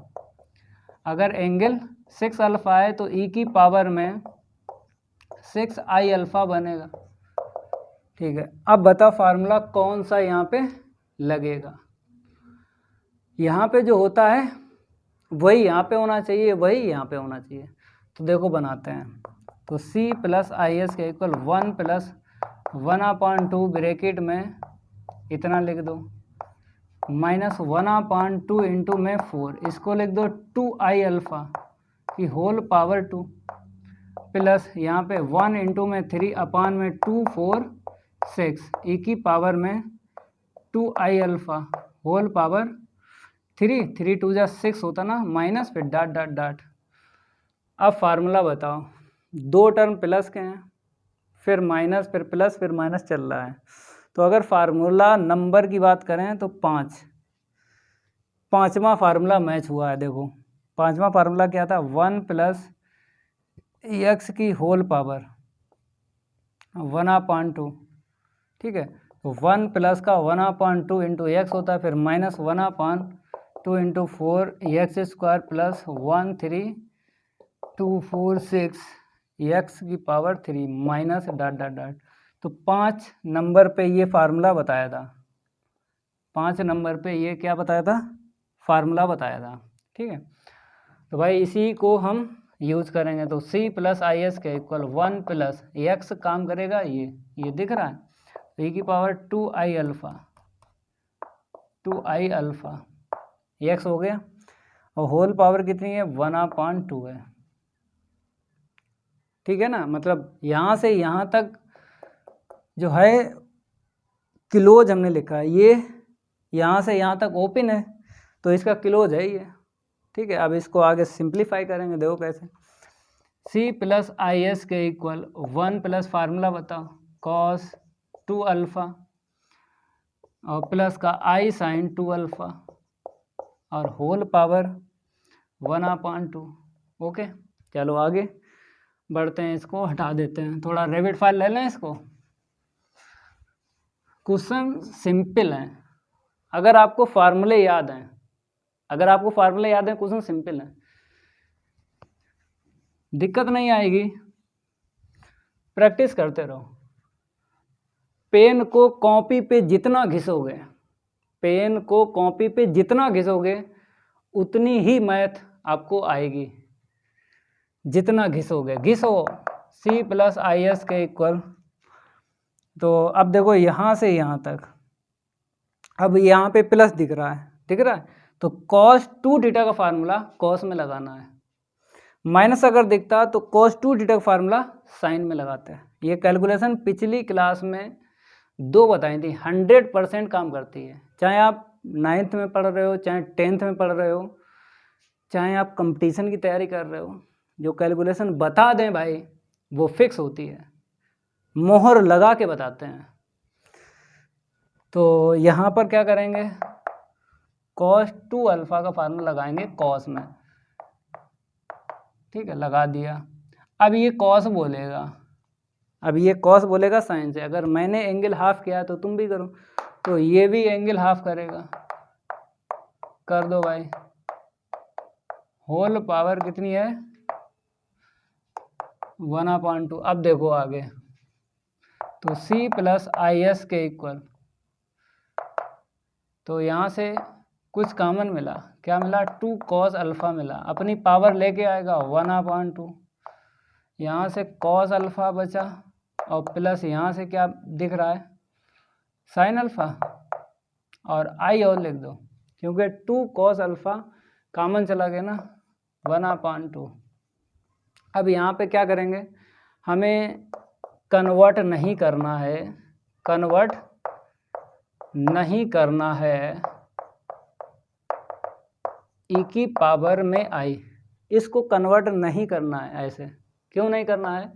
अगर एंगल 6 अल्फ़ा है तो ई की पावर में 6i अल्फ़ा बनेगा। ठीक है, अब बता फार्मूला कौन सा यहाँ पे लगेगा। यहाँ पे जो होता है वही यहाँ पे होना चाहिए, वही यहाँ पे होना चाहिए। तो देखो बनाते हैं, तो c प्लस आई एस के इक्वल 1 प्लस 1/2 ब्रैकेट में इतना लिख दो माइनस 1/2 इंटू में 4, इसको लिख दो 2i अल्फ़ा की होल पावर 2 प्लस यहाँ पे 1 इंटू में 3 अपान में 2 4 6 ई की पावर में 2i अल्फ़ा होल पावर 3 2 जा 6 होता ना, माइनस फिर डॉट डॉट डॉट। अब फार्मूला बताओ, दो टर्म प्लस के हैं, फिर माइनस फिर प्लस फिर माइनस चल रहा है। तो अगर फार्मूला नंबर की बात करें तो पाँचवा फार्मूला मैच हुआ है। देखो पाँचवा फार्मूला क्या था, 1 प्लस एक्स की होल पावर 1/2। ठीक है, तो 1 प्लस का 1/2 इंटू एक्स होता है, फिर minus 1/2 into 4 X square plus 1 3 2 4 6 X की power 3 minus dot dot dot. तो 5 नंबर पे ये फार्मूला बताया था, 5 नंबर पे ये क्या बताया था, फार्मूला बताया था। ठीक है, तो भाई इसी को हम यूज़ करेंगे। तो c प्लस आई एस के इक्वल 1 प्लस एक्स काम करेगा, ये दिख रहा है, तो e की पावर 2i अल्फ़ा एक्स हो गया, और होल पावर कितनी है 1/2 है। ठीक है ना, मतलब यहाँ से यहाँ तक जो है क्लोज हमने लिखा है, ये यहाँ से यहाँ तक ओपन है तो इसका क्लोज है ये। ठीक है, अब इसको आगे सिंप्लीफाई करेंगे, देखो कैसे। c प्लस आई एस के इक्वल 1 प्लस फार्मूला बताओ cos 2 अल्फ़ा और प्लस का i साइन 2 अल्फ़ा और होल पावर 1/2। ओके, चलो आगे बढ़ते हैं, इसको हटा देते हैं, थोड़ा रैपिड फायर ले लें इसको। क्वेश्चन सिंपल है, अगर आपको फार्मूले याद हैं, क्वेश्चन सिंपल है, दिक्कत नहीं आएगी, प्रैक्टिस करते रहो। पेन को कॉपी पे जितना घिसोगे उतनी ही मैथ आपको आएगी, जितना घिसो c प्लस आई एस के इक्वल। तो अब देखो यहाँ से यहाँ तक, अब यहाँ पे प्लस दिख रहा है, तो cos 2 थीटा का फार्मूला cos में लगाना है, माइनस अगर दिखता तो cos 2 थीटा का फार्मूला साइन में लगाते हैं। ये कैलकुलेशन पिछली क्लास में 2 बताई थी, 100% काम करती है, चाहे आप 9th में पढ़ रहे हो, चाहे 10th में पढ़ रहे हो, चाहे आप कंपटीशन की तैयारी कर रहे हो। जो कैलकुलेशन बता दें भाई वो फिक्स होती है, मोहर लगा के बताते हैं। तो यहाँ पर क्या करेंगे, cos 2 अल्फ़ा का फार्मूला लगाएंगे cos में। ठीक है, लगा दिया। अब ये cos बोलेगा, साइन से। अगर मैंने एंगल हाफ किया तो तुम भी करो, तो ये भी एंगल हाफ करेगा, कर दो भाई। होल पावर कितनी है 1/2। अब देखो आगे, तो c प्लस आई एस के इक्वल, तो यहाँ से कुछ कॉमन मिला, क्या मिला 2 cos अल्फ़ा मिला, अपनी पावर लेके आएगा 1/2, यहाँ से कॉस अल्फ़ा बचा और प्लस यहाँ से क्या दिख रहा है, साइन अल्फ़ा, और आई और लिख दो क्योंकि 2 कॉस अल्फ़ा कॉमन चला गया ना, 1/2। अब यहाँ पे क्या करेंगे, हमें कन्वर्ट नहीं करना है, कन्वर्ट नहीं करना है ई की पावर में आई, इसको कन्वर्ट नहीं करना है। ऐसे क्यों नहीं करना है,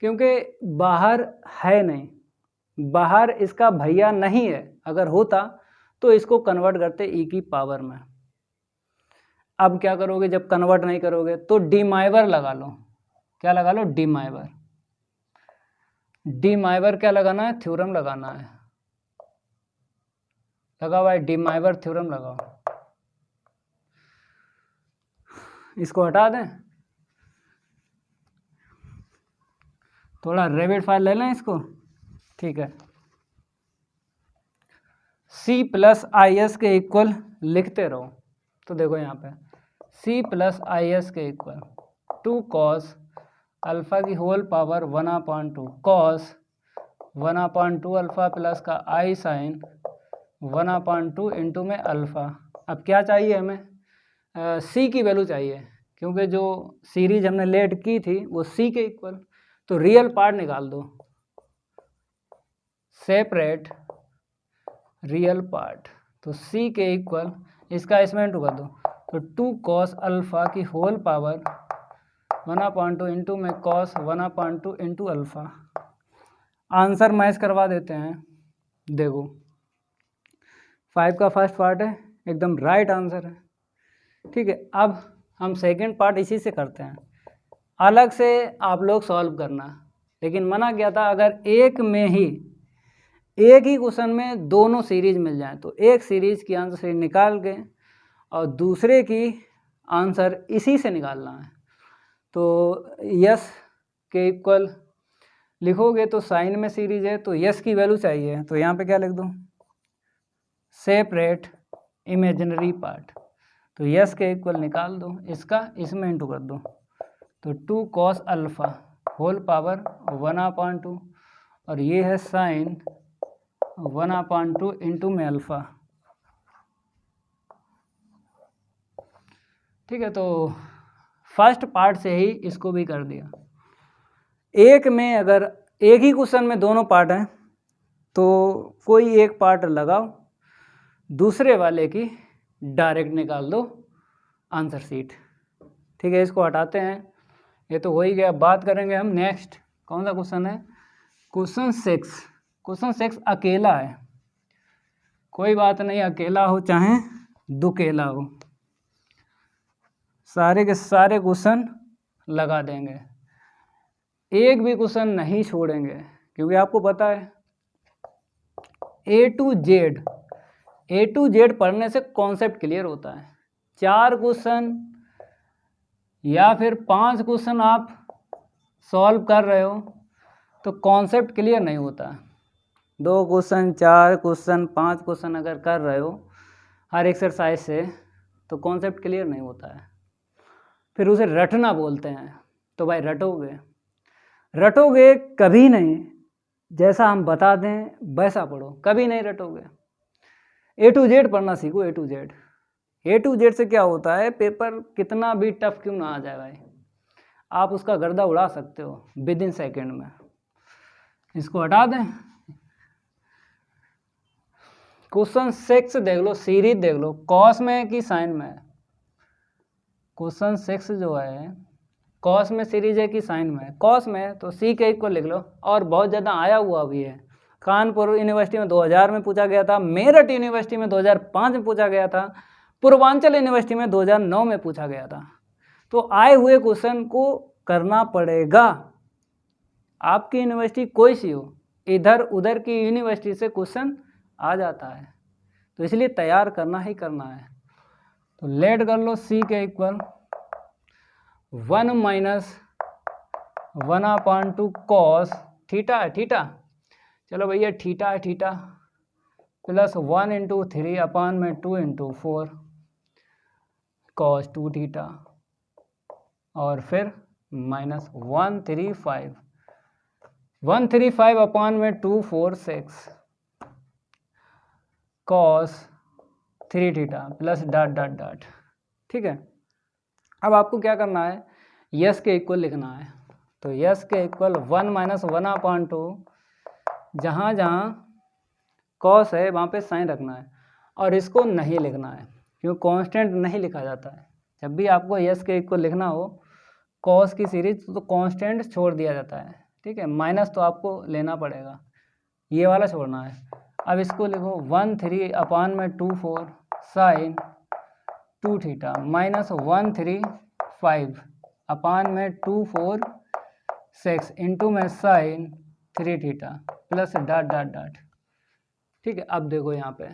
क्योंकि बाहर है नहीं, बाहर इसका भैया नहीं है, अगर होता तो इसको कन्वर्ट करते ई की पावर में। अब क्या करोगे, जब कन्वर्ट नहीं करोगे तो डीमाइवर लगा लो। क्या लगा लो, डीमाइवर। डीमाइवर क्या लगाना है, थ्योरम लगाना है। लगा हुआ है, डीमाइवर थ्योरम लगाओ। इसको हटा दें, थोड़ा रेविड फाइल ले लें इसको, ठीक है। C प्लस आई एस के इक्वल लिखते रहो। तो देखो यहाँ पे C प्लस आई एस के इक्वल 2 कॉस अल्फ़ा की whole power 1/2 cos 1/2 alpha plus का आई साइन 1/2 इंटू में अल्फ़ा। अब क्या चाहिए हमें, C की वैल्यू चाहिए, क्योंकि जो सीरीज हमने लेट की थी वो C के इक्वल, तो रियल पार्ट निकाल दो, सेपरेट रियल पार्ट। तो C के इक्वल इसका इसमें इंटू कर दो, तो 2 कॉस अल्फ़ा की होल पावर 1/2 इंटू में cos 1/2 into alpha. Answer match करवा देते हैं। देखो 5 का फर्स्ट पार्ट है, एकदम राइट आंसर है, ठीक है। अब हम सेकंड पार्ट इसी से करते हैं, अलग से आप लोग सॉल्व करना, लेकिन मना किया था अगर एक ही क्वेश्चन में दोनों सीरीज मिल जाए तो एक सीरीज की आंसर सीरीज निकाल के और दूसरे की आंसर इसी से निकालना है। तो यस के इक्वल लिखोगे तो साइन में सीरीज है तो यस की वैल्यू चाहिए, तो यहाँ पे क्या लिख दूँ, सेपरेट इमेजिनरी पार्ट। तो यस के इक्वल निकाल दो, इसका इसमें इंटू कर दो, तो 2 कॉस अल्फ़ा होल पावर 1/2 और ये है साइन 1/2 इंटू में अल्फ़ा, ठीक है। तो फर्स्ट पार्ट से ही इसको भी कर दिया। एक में अगर एक ही क्वेश्चन में दोनों पार्ट हैं तो कोई एक पार्ट लगाओ, दूसरे वाले की डायरेक्ट निकाल दो आंसर शीट, ठीक है। इसको हटाते हैं, ये तो हो ही गया। बात करेंगे हम नेक्स्ट, कौन सा क्वेश्चन है, क्वेश्चन 6। क्वेश्चन 6 अकेला है, कोई बात नहीं, अकेला हो चाहे दुकेला हो, सारे के सारे क्वेश्चन लगा देंगे, एक भी क्वेश्चन नहीं छोड़ेंगे, क्योंकि आपको पता है ए टू जेड पढ़ने से कॉन्सेप्ट क्लियर होता है। 4 क्वेश्चन या फिर 5 क्वेश्चन आप सॉल्व कर रहे हो तो कॉन्सेप्ट क्लियर नहीं होता। 2 क्वेश्चन, 4 क्वेश्चन, 5 क्वेश्चन अगर कर रहे हो हर एक्सरसाइज से तो कॉन्सेप्ट क्लियर नहीं होता है, फिर उसे रटना बोलते हैं। तो भाई रटोगे कभी नहीं, जैसा हम बता दें वैसा पढ़ो, कभी नहीं रटोगे। ए टू जेड पढ़ना सीखो, ए टू जेड से क्या होता है, पेपर कितना भी टफ क्यों ना आ जाए भाई, आप उसका गर्दा उड़ा सकते हो विद इन सेकेंड में। इसको हटा दें, क्वेश्चन 6 देख लो, सीरीज देख लो, कॉस में कि साइन में। क्वेश्चन 6 जो है कॉस में सीरीज है कि साइन में, कॉस में, तो सी के इक्वल लिख लो। और बहुत ज़्यादा आया हुआ भी है, कानपुर यूनिवर्सिटी में 2000 में पूछा गया था, मेरठ यूनिवर्सिटी में 2005 में पूछा गया था, पूर्वांचल यूनिवर्सिटी में 2009 में पूछा गया था। तो आए हुए क्वेश्चन को करना पड़ेगा। आपकी यूनिवर्सिटी कोई सी हो, इधर उधर की यूनिवर्सिटी से क्वेश्चन आ जाता है, तो इसलिए तैयार करना ही करना है। तो लेट कर लो, सी के इक्वल 1 माइनस 1/2 कॉस थीटा है, थीटा, चलो भैया थीटा है, theta plus 1 into 3/2 into 4 cos 2 theta, और फिर माइनस 135 अपॉन में 246 cos 3 theta plus dot dot dot. ठीक है, अब आपको क्या करना है, यस के इक्वल लिखना है। तो यस के इक्वल 1 माइनस 1/2, जहाँ जहाँ कॉस है वहाँ पे साइन रखना है और इसको नहीं लिखना है, क्योंकि कांस्टेंट नहीं लिखा जाता है। जब भी आपको यस के इक्वल लिखना हो कॉस की सीरीज तो कांस्टेंट छोड़ दिया जाता है। ठीक है, माइनस तो आपको लेना पड़ेगा, ये वाला छोड़ना है। अब इसको लिखो 13 अपॉन में 24 साइन 2 थीटा माइनस 135 अपॉन में 246 इंटू में sine 3 theta plus dot dot dot. ठीक है, अब देखो यहाँ पे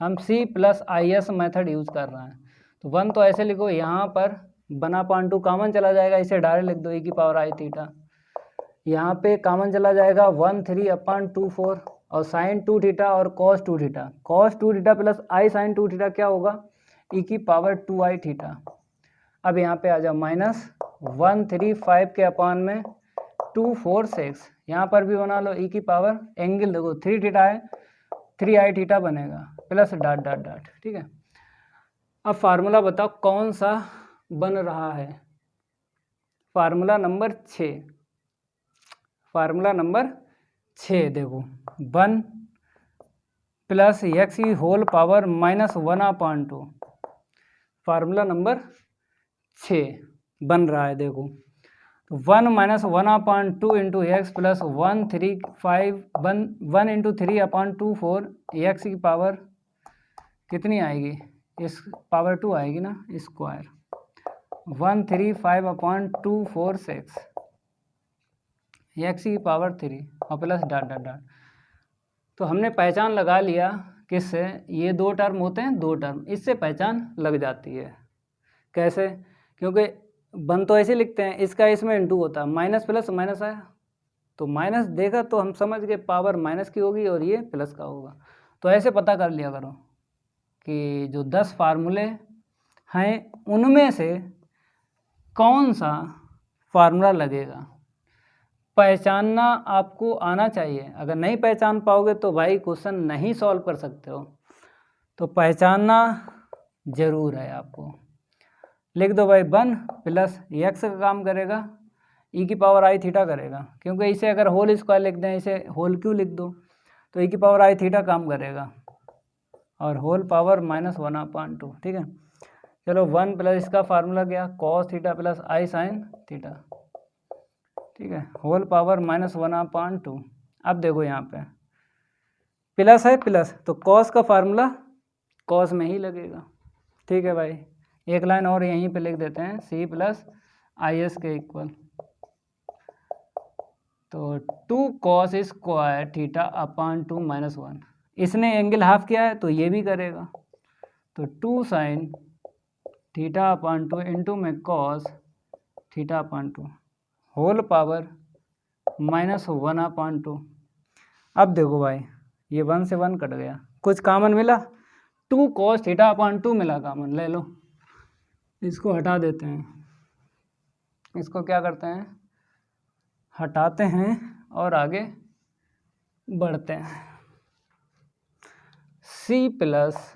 हम C plus IS method use कर रहे हैं। तो 1 तो ऐसे लिखो, यहाँ पर 1/2 कॉमन चला जाएगा, इसे डायरेक्ट लिख दो e की पावर I थीटा। यहाँ पे कॉमन चला जाएगा 13 अपॉन 24 और साइन 2 थीटा और cos 2 theta. Cos 2 theta plus I sine 2 theta क्या होगा, e की पावर 2i थीटा। अब यहाँ पे आ जाओ माइनस 135 के अपॉन में 246, यहाँ पर भी बना लो e की पावर, एंगल देखो 3 थीटा है 3i थीटा बनेगा प्लस डॉट डॉट डॉट। ठीक है, अब फार्मूला बताओ कौन सा बन रहा है। फार्मूला नंबर 6, फार्मूला नंबर 6 देखो 1 प्लस एक्स की whole power minus 1/2, formula number 6 बन रहा है। देखो तो 1 minus 1/2 into x plus 1 into 3/24 x की पावर कितनी आएगी, इस पावर 2 आएगी ना, स्क्वायर 135/246 एक्स की पावर 3 और प्लस डॉट डॉट डॉट। तो हमने पहचान लगा लिया किससे, ये 2 टर्म होते हैं, 2 टर्म, इससे पहचान लग जाती है। कैसे, क्योंकि 1 तो ऐसे लिखते हैं, इसका इसमें इंटू होता है, माइनस प्लस माइनस आया तो माइनस देखा तो हम समझ गए पावर माइनस की होगी और ये प्लस का होगा। तो ऐसे पता कर लिया करो कि जो 10 फार्मूले हैं उनमें से कौन सा फार्मूला लगेगा, पहचानना आपको आना चाहिए। अगर नहीं पहचान पाओगे तो भाई क्वेश्चन नहीं सॉल्व कर सकते हो, तो पहचानना ज़रूर है आपको। लिख दो भाई 1 प्लस एक्स का काम करेगा, ई की पावर आई थीटा करेगा, क्योंकि इसे अगर होल स्क्वायर लिख दें, इसे होल क्यों लिख दो, तो ई की पावर आई थीटा काम करेगा और होल पावर माइनस 1/2। ठीक है, चलो 1 प्लस इसका फार्मूला गया cos theta plus I sine theta. ठीक है, होल पावर माइनस 1/2। अब देखो यहाँ पे प्लस है, प्लस तो कॉस का फार्मूला कॉस में ही लगेगा। ठीक है भाई, एक लाइन और यहीं पे लिख देते हैं, C प्लस IS के इक्वल, तो 2 cos square theta upon 2 minus 1, इसने एंगल हाफ किया है तो ये भी करेगा, तो 2 साइन थीटा अपॉन 2 इंटू में cos theta upon 2 whole power minus 1/2। अब देखो भाई ये 1 से 1 कट गया, कुछ कॉमन मिला, 2 कॉस थीटा अपॉन 2 मिला कॉमन, ले लो, इसको हटा देते हैं, इसको क्या करते हैं, हटाते हैं और आगे बढ़ते हैं। C प्लस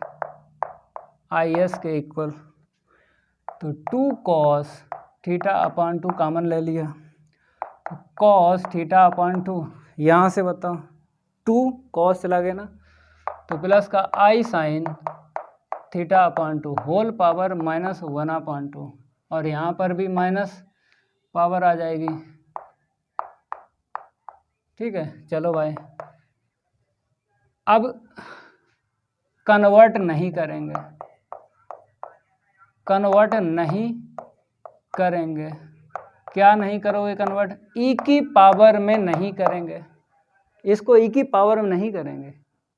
IS के इक्वल, तो 2 कॉस थीटा अपॉन 2 कॉमन ले लिया, कॉस थीटा अपॉन 2, यहाँ से बताओ 2 कॉस चला गया ना, तो प्लस का I sine theta upon 2 whole power minus 1/2 और यहाँ पर भी माइनस पावर आ जाएगी। ठीक है, चलो भाई अब कन्वर्ट नहीं करेंगे, कन्वर्ट नहीं करेंगे, क्या नहीं करोगे कन्वर्ट, ई की पावर में नहीं करेंगे, इसको ई की पावर में नहीं करेंगे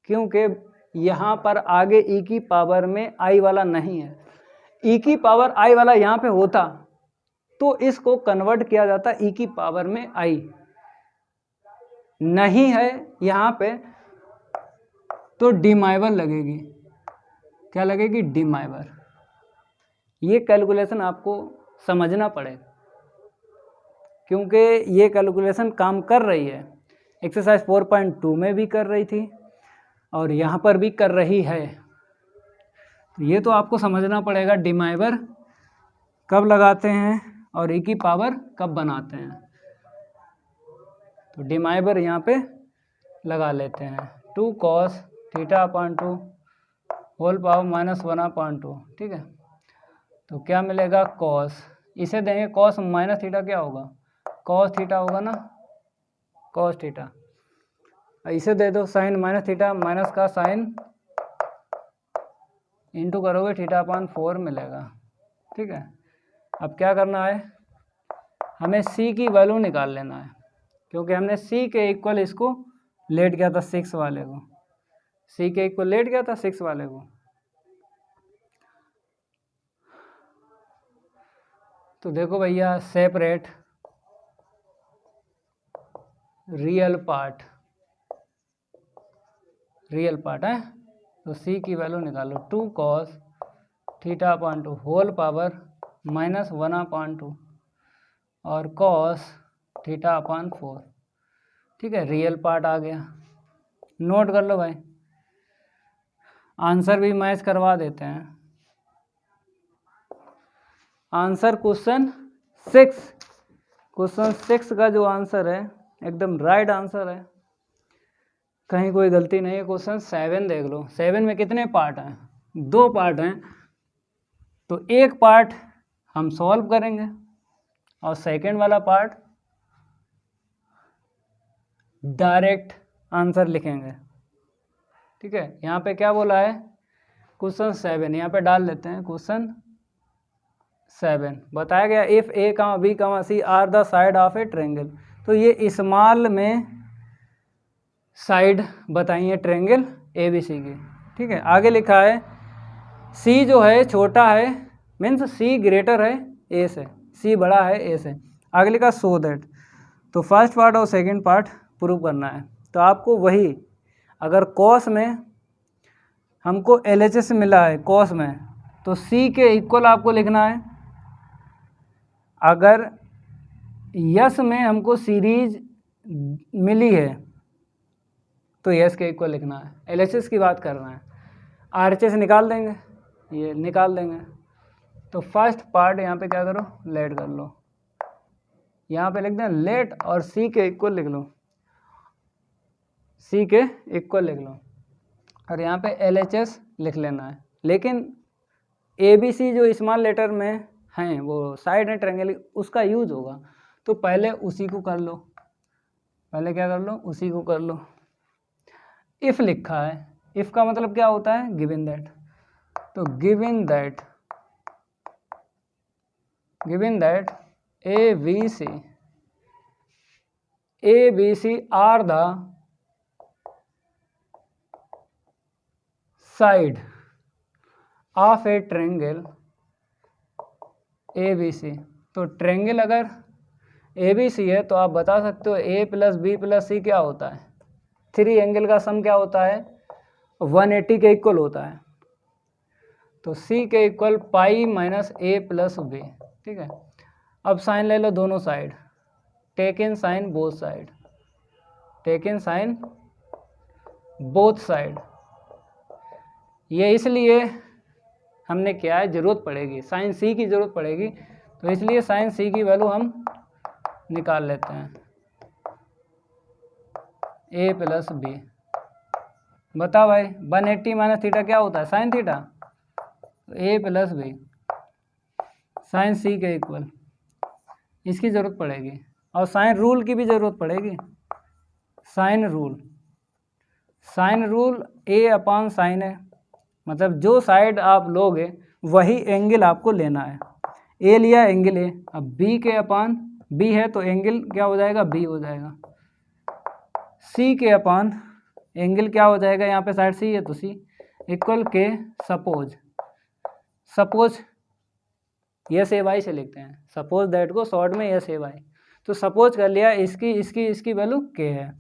क्योंकि यहाँ पर आगे ई की पावर में आई वाला नहीं है। ई की पावर आई वाला यहाँ पे होता तो इसको कन्वर्ट किया जाता ई की पावर में आई, नहीं है यहाँ पे तो डिमाइवर लगेगी, क्या लगेगी, डिमाइवर। ये कैलकुलेशन आपको समझना पड़ेगा, क्योंकि ये कैलकुलेशन काम कर रही है, एक्सरसाइज 4.2 में भी कर रही थी और यहाँ पर भी कर रही है। ये तो आपको समझना पड़ेगा डिमाइवर कब लगाते हैं और e की पावर कब बनाते हैं। तो डिमाइवर यहाँ पे लगा लेते हैं 2 cos θ/2 होल पावर -1/2, ठीक है। तो क्या मिलेगा cos, इसे देंगे cos माइनस थीटा क्या होगा, cos थीटा होगा ना, cos थीटा। इसे दे दो साइन माइनस थीटा, माइनस का साइन इंटू करोगे θ/4 मिलेगा, ठीक है। अब क्या करना है, हमें c की वैल्यू निकाल लेना है, क्योंकि हमने c के इक्वल इसको लेट किया था 6 वाले को, c के इक्वल लेट किया था 6 वाले को। तो देखो भैया, सेपरेट रियल पार्ट है, तो c की वैल्यू निकालो 2 cos θ/2 होल पावर -1/2 और cos θ/4, ठीक है। रियल पार्ट आ गया, नोट कर लो भाई, आंसर भी मैच करवा देते हैं। आंसर क्वेश्चन 6 का जो आंसर है एकदम राइट आंसर है, कहीं कोई गलती नहीं है। क्वेश्चन 7 देख लो, 7 में कितने पार्ट हैं, 2 पार्ट हैं। तो एक पार्ट हम सॉल्व करेंगे और सेकंड वाला पार्ट डायरेक्ट आंसर लिखेंगे, ठीक है। यहाँ पे क्या बोला है, क्वेश्चन 7, यहाँ पे डाल लेते हैं क्वेश्चन 7। बताया गया if a, b, c are the side of a triangle. तो ये स्मॉल में साइड बताइए ट्रेंगल ABC की, ठीक है। आगे लिखा है C जो है छोटा है, मीन्स C ग्रेटर है A से, C बड़ा है A से। आगे लिखा सो दैट, तो फर्स्ट पार्ट और सेकंड पार्ट प्रूव करना है। तो आपको वही, अगर कॉस में हमको LHS मिला है कॉस में, तो C के इक्वल आपको लिखना है। अगर यस में हमको सीरीज मिली है तो यस के इक्वल लिखना है। LHS की बात करना है, RHS निकाल देंगे, ये निकाल देंगे। तो फर्स्ट पार्ट यहाँ पे क्या करो, लेट कर लो, यहाँ पे लिख दें लेट और C के इक्वल लिख लो, C के इक्वल लिख लो और यहाँ पे LHS लिख लेना है। लेकिन ABC जो स्मॉल लेटर में हैं वो साइड है ट्रायंगल, उसका यूज होगा, तो पहले उसी को कर लो, पहले क्या कर लो, उसी को कर लो। इफ़ लिखा है, इफ़ का मतलब क्या होता है, गिवन दैट। तो given that ABC are the side of a triangle ABC। तो ट्रायंगल अगर ABC है तो आप बता सकते हो A + B + C क्या होता है, 3 एंगल का सम क्या होता है, 180 के इक्वल होता है। तो C के equal pi minus A + B, ठीक है। अब साइन ले लो दोनों साइड, टेक इन साइन बोथ साइड, टेक इन साइन बोथ साइड। ये इसलिए हमने क्या है, ज़रूरत पड़ेगी, साइन C की ज़रूरत पड़ेगी, तो इसलिए साइन C की वैल्यू हम निकाल लेते हैं, A + B। बताओ भाई 180 माइनस थीटा क्या होता है, sine theta, A + B sine C के इक्वल, इसकी ज़रूरत पड़ेगी। और साइन रूल की भी ज़रूरत पड़ेगी, साइन रूल A/साइन है, मतलब जो साइड आप लोगे वही एंगल आपको लेना है। A लिया एंगल A, अब B के अपान B है तो एंगल क्या हो जाएगा, B हो जाएगा। C के अपान एंगल क्या हो जाएगा, यहाँ पे साइड C है तो C इक्वल के सपोज यस ए वाई से लिखते हैं, सपोज दैट को शॉर्ट में यस ए वाई। तो सपोज कर लिया इसकी वैल्यू के है,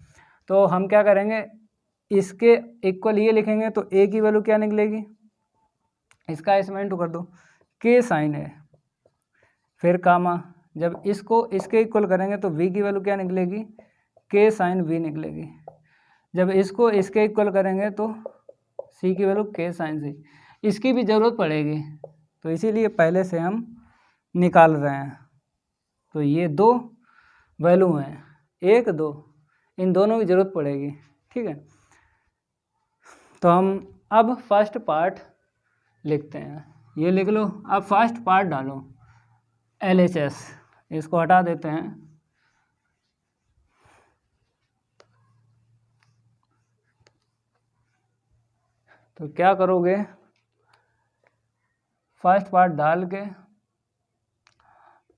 तो हम क्या करेंगे, इसके इक्वल ये लिखेंगे तो ए की वैल्यू क्या निकलेगी, इसका इसमें इंटू कर दो, के साइन है, फिर कामा जब इसको इसके इक्वल करेंगे तो v की वैल्यू क्या निकलेगी, k साइन v निकलेगी। जब इसको इसके इक्वल करेंगे तो c की वैल्यू k साइन c, इसकी भी ज़रूरत पड़ेगी, तो इसीलिए पहले से हम निकाल रहे हैं। तो ये दो वैल्यू हैं, 1 2, इन दोनों की ज़रूरत पड़ेगी, ठीक है। तो हम अब फर्स्ट पार्ट लिखते हैं, ये लिख लो। अब फर्स्ट पार्ट डालो LHS, इसको हटा देते हैं। तो क्या करोगे, फर्स्ट पार्ट डाल के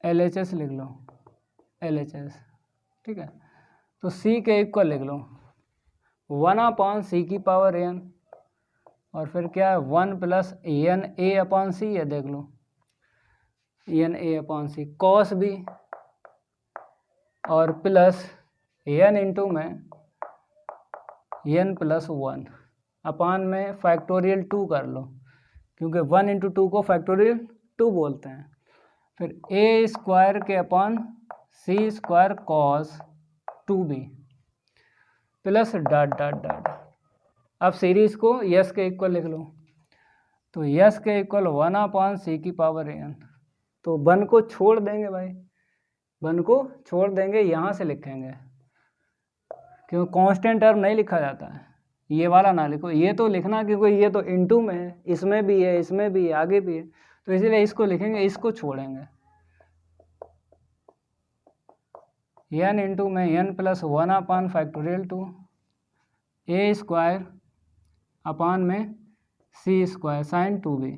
LHS लिख लो, LHS, ठीक है। तो C के इक्वल लिख लो 1/c की पावर n, और फिर क्या है 1 प्लस NA/c है, देख लो NA/c कॉस भी, और प्लस n इंटू में n प्लस 1 अपान में फैक्टोरियल 2 कर लो, क्योंकि 1 इंटू 2 को फैक्टोरियल 2 बोलते हैं। फिर a स्क्वायर के अपान c square cos 2b plus dot dot dot. अब सीरीज को यस के इक्वल लिख लो, तो यस के इक्वल 1/c की पावर n। तो 1 को छोड़ देंगे भाई, 1 को छोड़ देंगे, यहाँ से लिखेंगे, क्योंकि कांस्टेंट टर्म नहीं लिखा जाता है, ये वाला ना लिखो, ये तो लिखना, क्योंकि ये तो इनटू में है, इसमें भी है, इसमें भी है, आगे भी है, तो इसीलिए इसको लिखेंगे, इसको छोड़ेंगे। n इंटू में n plus 1 factorial 2 a square upon में c square sine 2b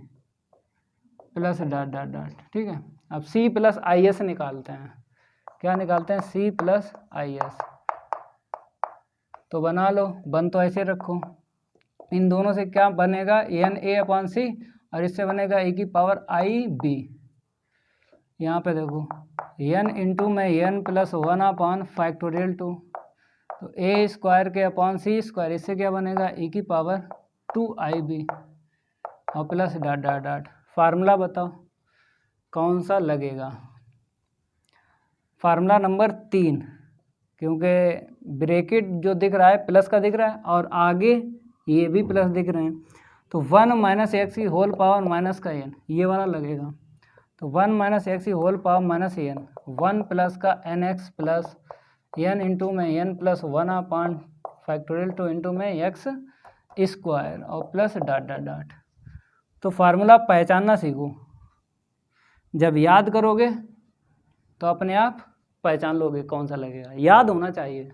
plus dot dot dot, ठीक है। अब c प्लस is निकालते हैं, क्या निकालते हैं, c प्लस is। तो बना लो, बन तो ऐसे रखो, इन दोनों से क्या बनेगा, NA/c, और इससे बनेगा e की पावर IB। यहाँ पे देखो n इंटू में n प्लस 1 फैक्टोरियल 2, तो a स्क्वायर के अपान c स्क्वायर, इससे क्या बनेगा, e की पावर 2IB, और plus dot dot dot. Formula बताओ कौन सा लगेगा, फार्मूला नंबर 3, क्योंकि ब्रैकेट जो दिख रहा है प्लस का दिख रहा है, और आगे ये भी प्लस दिख रहे हैं, तो 1 माइनस एक्स की होल पावर माइनस का n, ये वाला लगेगा। तो 1 माइनस एक्स की whole power minus n, 1 plus का nx प्लस n इंटू में n प्लस 1 फैक्टोरियल 2 इंटू में x स्क्वायर, और प्लस डॉट डॉट डॉट। तो फार्मूला पहचानना सीखो, जब याद करोगे तो अपने आप पहचान लोगे कौन सा लगेगा, याद होना चाहिए।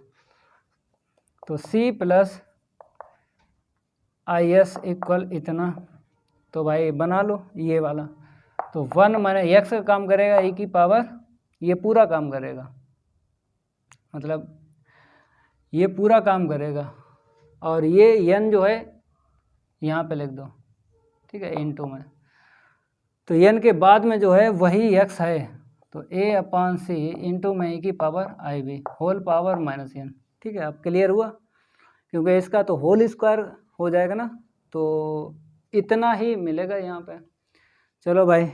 तो c प्लस is इक्वल इतना, तो भाई बना लो ये वाला। तो 1 माइनस एक्स का काम करेगा, e की पावर, ये पूरा काम करेगा, मतलब ये पूरा काम करेगा, और ये n जो है यहाँ पे लिख दो, ठीक है, इंटू में। तो n के बाद में जो है वही x है, तो a/c इंटू में e की power IB whole power minus n, ठीक है। अब क्लियर हुआ, क्योंकि इसका तो होल स्क्वायर हो जाएगा ना, तो इतना ही मिलेगा यहाँ पे। चलो भाई,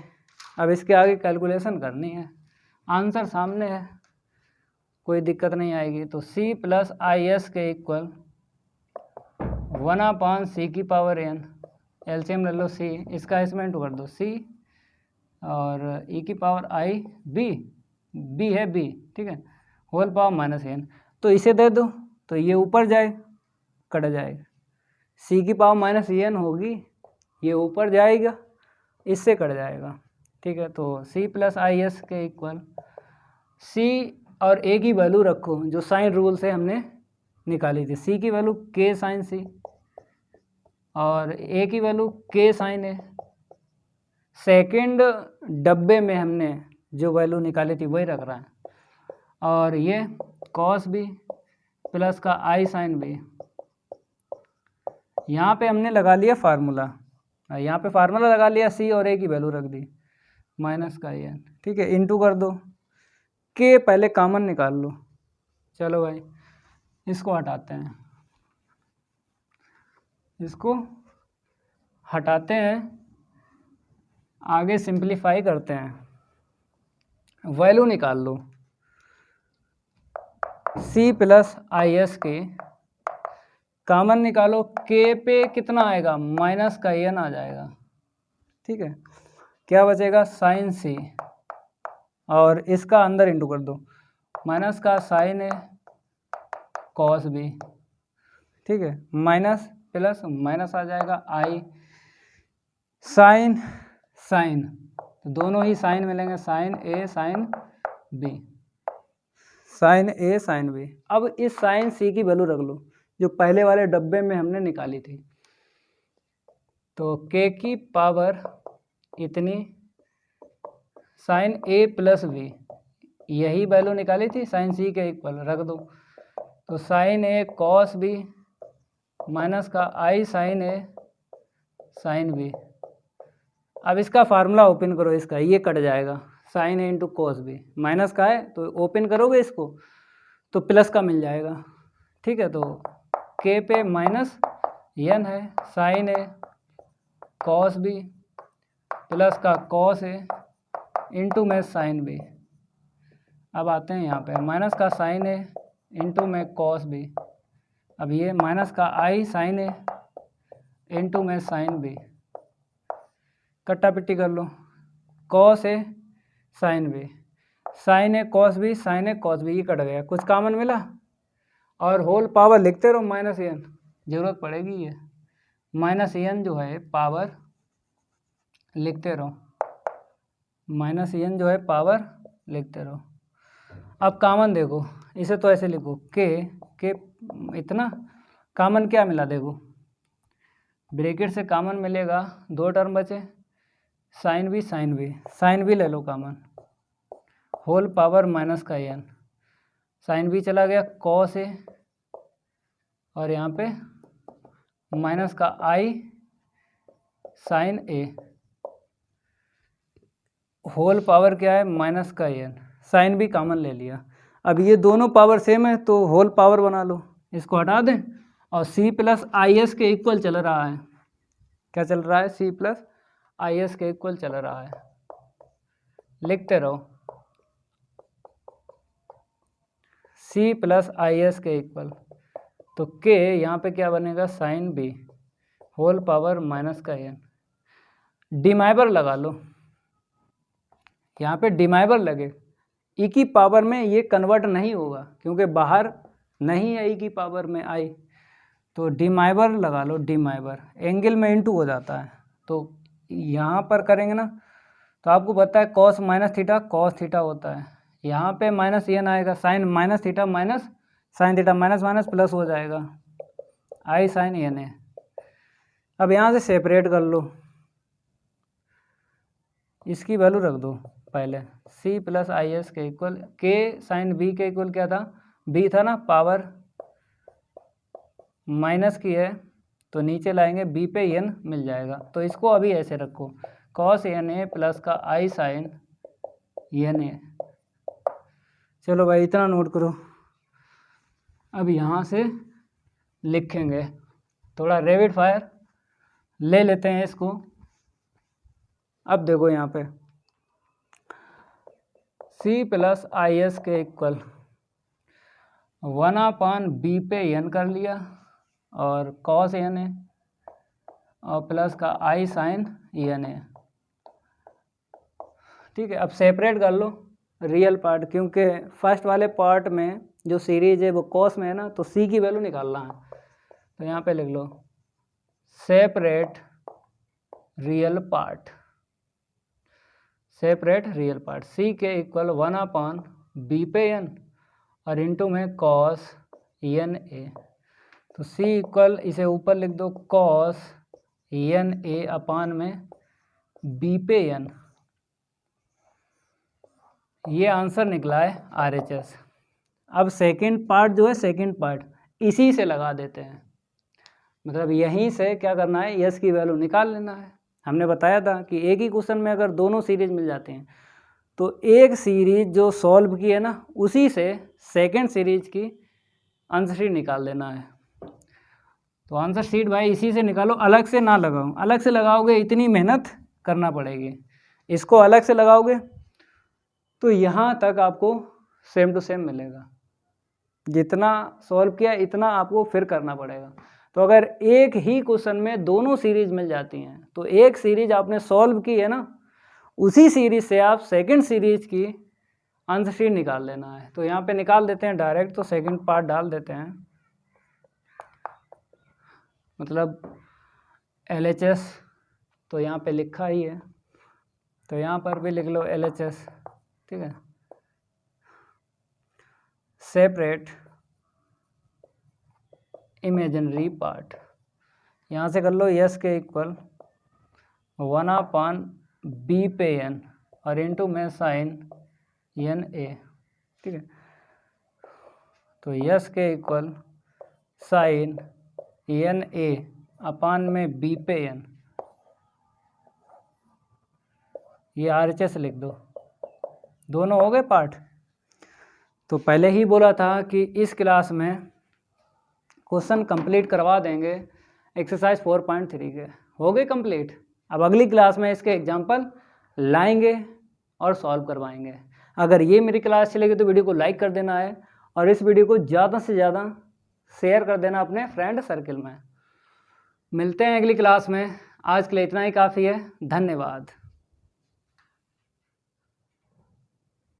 अब इसके आगे कैलकुलेशन करनी है, आंसर सामने है, कोई दिक्कत नहीं आएगी। तो c प्लस is के इक्वल 1/c की पावर n, एलसीएम ले लो c, इसका इसमें कर दो c, और e की पावर b है b, ठीक है, होल पावर माइनस n। तो इसे दे दो, तो ये ऊपर जाए, कट जाएगा, c की पावर माइनस n होगी, ये ऊपर जाएगा, इससे कट जाएगा, ठीक है। तो c प्लस is के इक्वल c और a की वैल्यू रखो, जो साइन रूल से हमने निकाली थी, c की वैल्यू k साइन c, और a की value k sine a। Second डब्बे में हमने जो वैल्यू निकाली थी वही रख रहा है, और ये कॉस b प्लस का i साइन b। यहाँ पे हमने लगा लिया फार्मूला, यहाँ पे फार्मूला लगा लिया, c और a की वैल्यू रख दी, माइनस का n, ठीक है, इंटू कर दो, k पहले कॉमन निकाल लो। चलो भाई, इसको हटाते हैं, इसको हटाते हैं, आगे सिंप्लीफाई करते हैं। वैल्यू निकाल लो। C प्लस आई एस के कॉमन निकालो, के पे कितना आएगा, माइनस का एन आ जाएगा। ठीक है, क्या बचेगा, साइन सी, और इसका अंदर इंटू कर दो, माइनस का साइन ए कॉस बी। ठीक है, माइनस प्लस माइनस आ जाएगा, आई साइन साइन, तो दोनों ही साइन मिलेंगे, साइन ए साइन बी, साइन ए साइन बी। अब इस साइन सी की वैल्यू रख लो जो पहले वाले डब्बे में हमने निकाली थी। तो के की पावर इतनी साइन ए प्लस बी, यही वैल्यू निकाली थी, साइन सी के इक्वल रख दो। तो साइन ए कॉस बी माइनस का I sine A sine B. अब इसका फार्मूला ओपन करो, इसका ये कट जाएगा, साइन ए इंटू कॉस बी, माइनस का है तो ओपन करोगे इसको तो प्लस का मिल जाएगा। ठीक है, तो के पे माइनस एन है, साइन ए कॉस बी प्लस का कॉस ए इंटू में साइन बी। अब आते हैं यहाँ पे, माइनस का साइन ए इंटू में कॉस बी, अब ये माइनस का आई साइन ए इंटू में साइन बी, कट्टा पिट्टी कर लो, cos A sign B, sign A cos B, sign A cos B, ये कट गया, कुछ कॉमन मिला, और होल पावर लिखते रहो, माइनस एन, जरूरत पड़ेगी ये, माइनस एन जो है पावर लिखते रहो, माइनस एन जो है पावर लिखते रहो। अब कॉमन देखो, इसे तो ऐसे लिखो, के इतना कॉमन क्या मिला देखो, ब्रैकेट से कॉमन मिलेगा, दो टर्म बचे, sine B sine B, sine B ले लो कॉमन, होल पावर माइनस का एन, साइन बी चला गया, कॉस ए, और यहाँ पे माइनस का I sine A, whole power क्या है, माइनस का एन, साइन बी कॉमन ले लिया। अब ये दोनों पावर सेम है तो होल पावर बना लो, इसको हटा दें, और सी प्लस आई एस के इक्वल चल रहा है, क्या चल रहा है, सी प्लस आई एस के इक्वल चल रहा है, लिखते रहो, सी प्लस आई एस के इक्वल, तो के यहाँ पे क्या बनेगा, sine B whole power minus का एन, डिमाइवर लगा लो, यहाँ पे डिमाइवर लगे, ई की पावर में ये कन्वर्ट नहीं होगा क्योंकि बाहर नहीं है ई की पावर में आई, तो डिमाइवर लगा लो, डिमाइवर एंगल में इंटू हो जाता है, तो यहाँ पर करेंगे ना तो आपको पता है cos minus theta cos theta होता है, यहाँ पे माइनस एन आएगा, sine minus theta minus sine theta, minus minus plus हो जाएगा, आई साइन एन ए। अब यहाँ से सेपरेट कर लो, इसकी वैल्यू रख दो पहले, सी प्लस आई एस के इक्वल, के साइन बी के इक्वल क्या था, बी था ना, पावर माइनस की है तो नीचे लाएंगे, बी पे एन मिल जाएगा, तो इसको अभी ऐसे रखो, कॉस एन ए प्लस का आई साइन एन ए। चलो भाई इतना नोट करो। अब यहाँ से लिखेंगे, थोड़ा रैपिड फायर ले लेते हैं इसको। अब देखो यहाँ पे सी प्लस आई एस के इक्वल 1/b पे एन कर लिया और कॉस एन ए और प्लस का आई साइन एन ए। ठीक है, अब सेपरेट कर लो रियल पार्ट, क्योंकि फर्स्ट वाले पार्ट में जो सीरीज है वो कॉस में है ना, तो सी की वैल्यू निकालना है, तो यहाँ पे लिख लो separate real part, separate real part, C के इक्वल 1/b पे एन और इंटू में कॉस एन ए, तो सी इक्वल इसे ऊपर लिख दो कॉस एन ए अपान में बी पे एन, ये आंसर निकला है RHS। अब सेकंड पार्ट जो है, सेकंड पार्ट इसी से लगा देते हैं, मतलब यहीं से क्या करना है, यस की वैल्यू निकाल लेना है। हमने बताया था कि एक ही क्वेश्चन में अगर दोनों सीरीज मिल जाते हैं तो एक सीरीज जो सॉल्व की है ना, उसी से सेकंड सीरीज की आंसर शीट निकाल देना है। तो आंसर शीट भाई इसी से निकालो, अलग से ना लगाओ, अलग से लगाओगे इतनी मेहनत करना पड़ेगी, इसको अलग से लगाओगे तो यहाँ तक आपको सेम टू सेम मिलेगा, जितना सॉल्व किया इतना आपको फिर करना पड़ेगा। तो अगर एक ही क्वेश्चन में दोनों सीरीज मिल जाती हैं तो एक सीरीज आपने सॉल्व की है ना, उसी सीरीज से आप सेकंड सीरीज की आंसर शीट निकाल लेना है। तो यहाँ पे निकाल देते हैं डायरेक्ट, तो सेकंड पार्ट डाल देते हैं, मतलब LHS तो यहाँ पे लिखा ही है, तो यहाँ पर भी लिख लो LHS, ठीक है। सेपरेट इमेजिनरी पार्ट, यहाँ से कर लो यस के इक्वल 1/b पे n और इनटू में साइन NA, ठीक है। तो यस के इक्वल साइन NA अपान में b पे n, ये RHS लिख दो, दोनों हो गए पार्ट। तो पहले ही बोला था कि इस क्लास में क्वेश्चन कंप्लीट करवा देंगे एक्सरसाइज 4.3 के, हो गए कंप्लीट। अब अगली क्लास में इसके एग्जाम्पल लाएंगे और सॉल्व करवाएंगे। अगर ये मेरी क्लास चलेगी तो वीडियो को लाइक कर देना है और इस वीडियो को ज़्यादा से ज़्यादा शेयर कर देना अपने फ्रेंड सर्कल में। मिलते हैं अगली क्लास में, आज के लिए इतना ही काफ़ी है, धन्यवाद।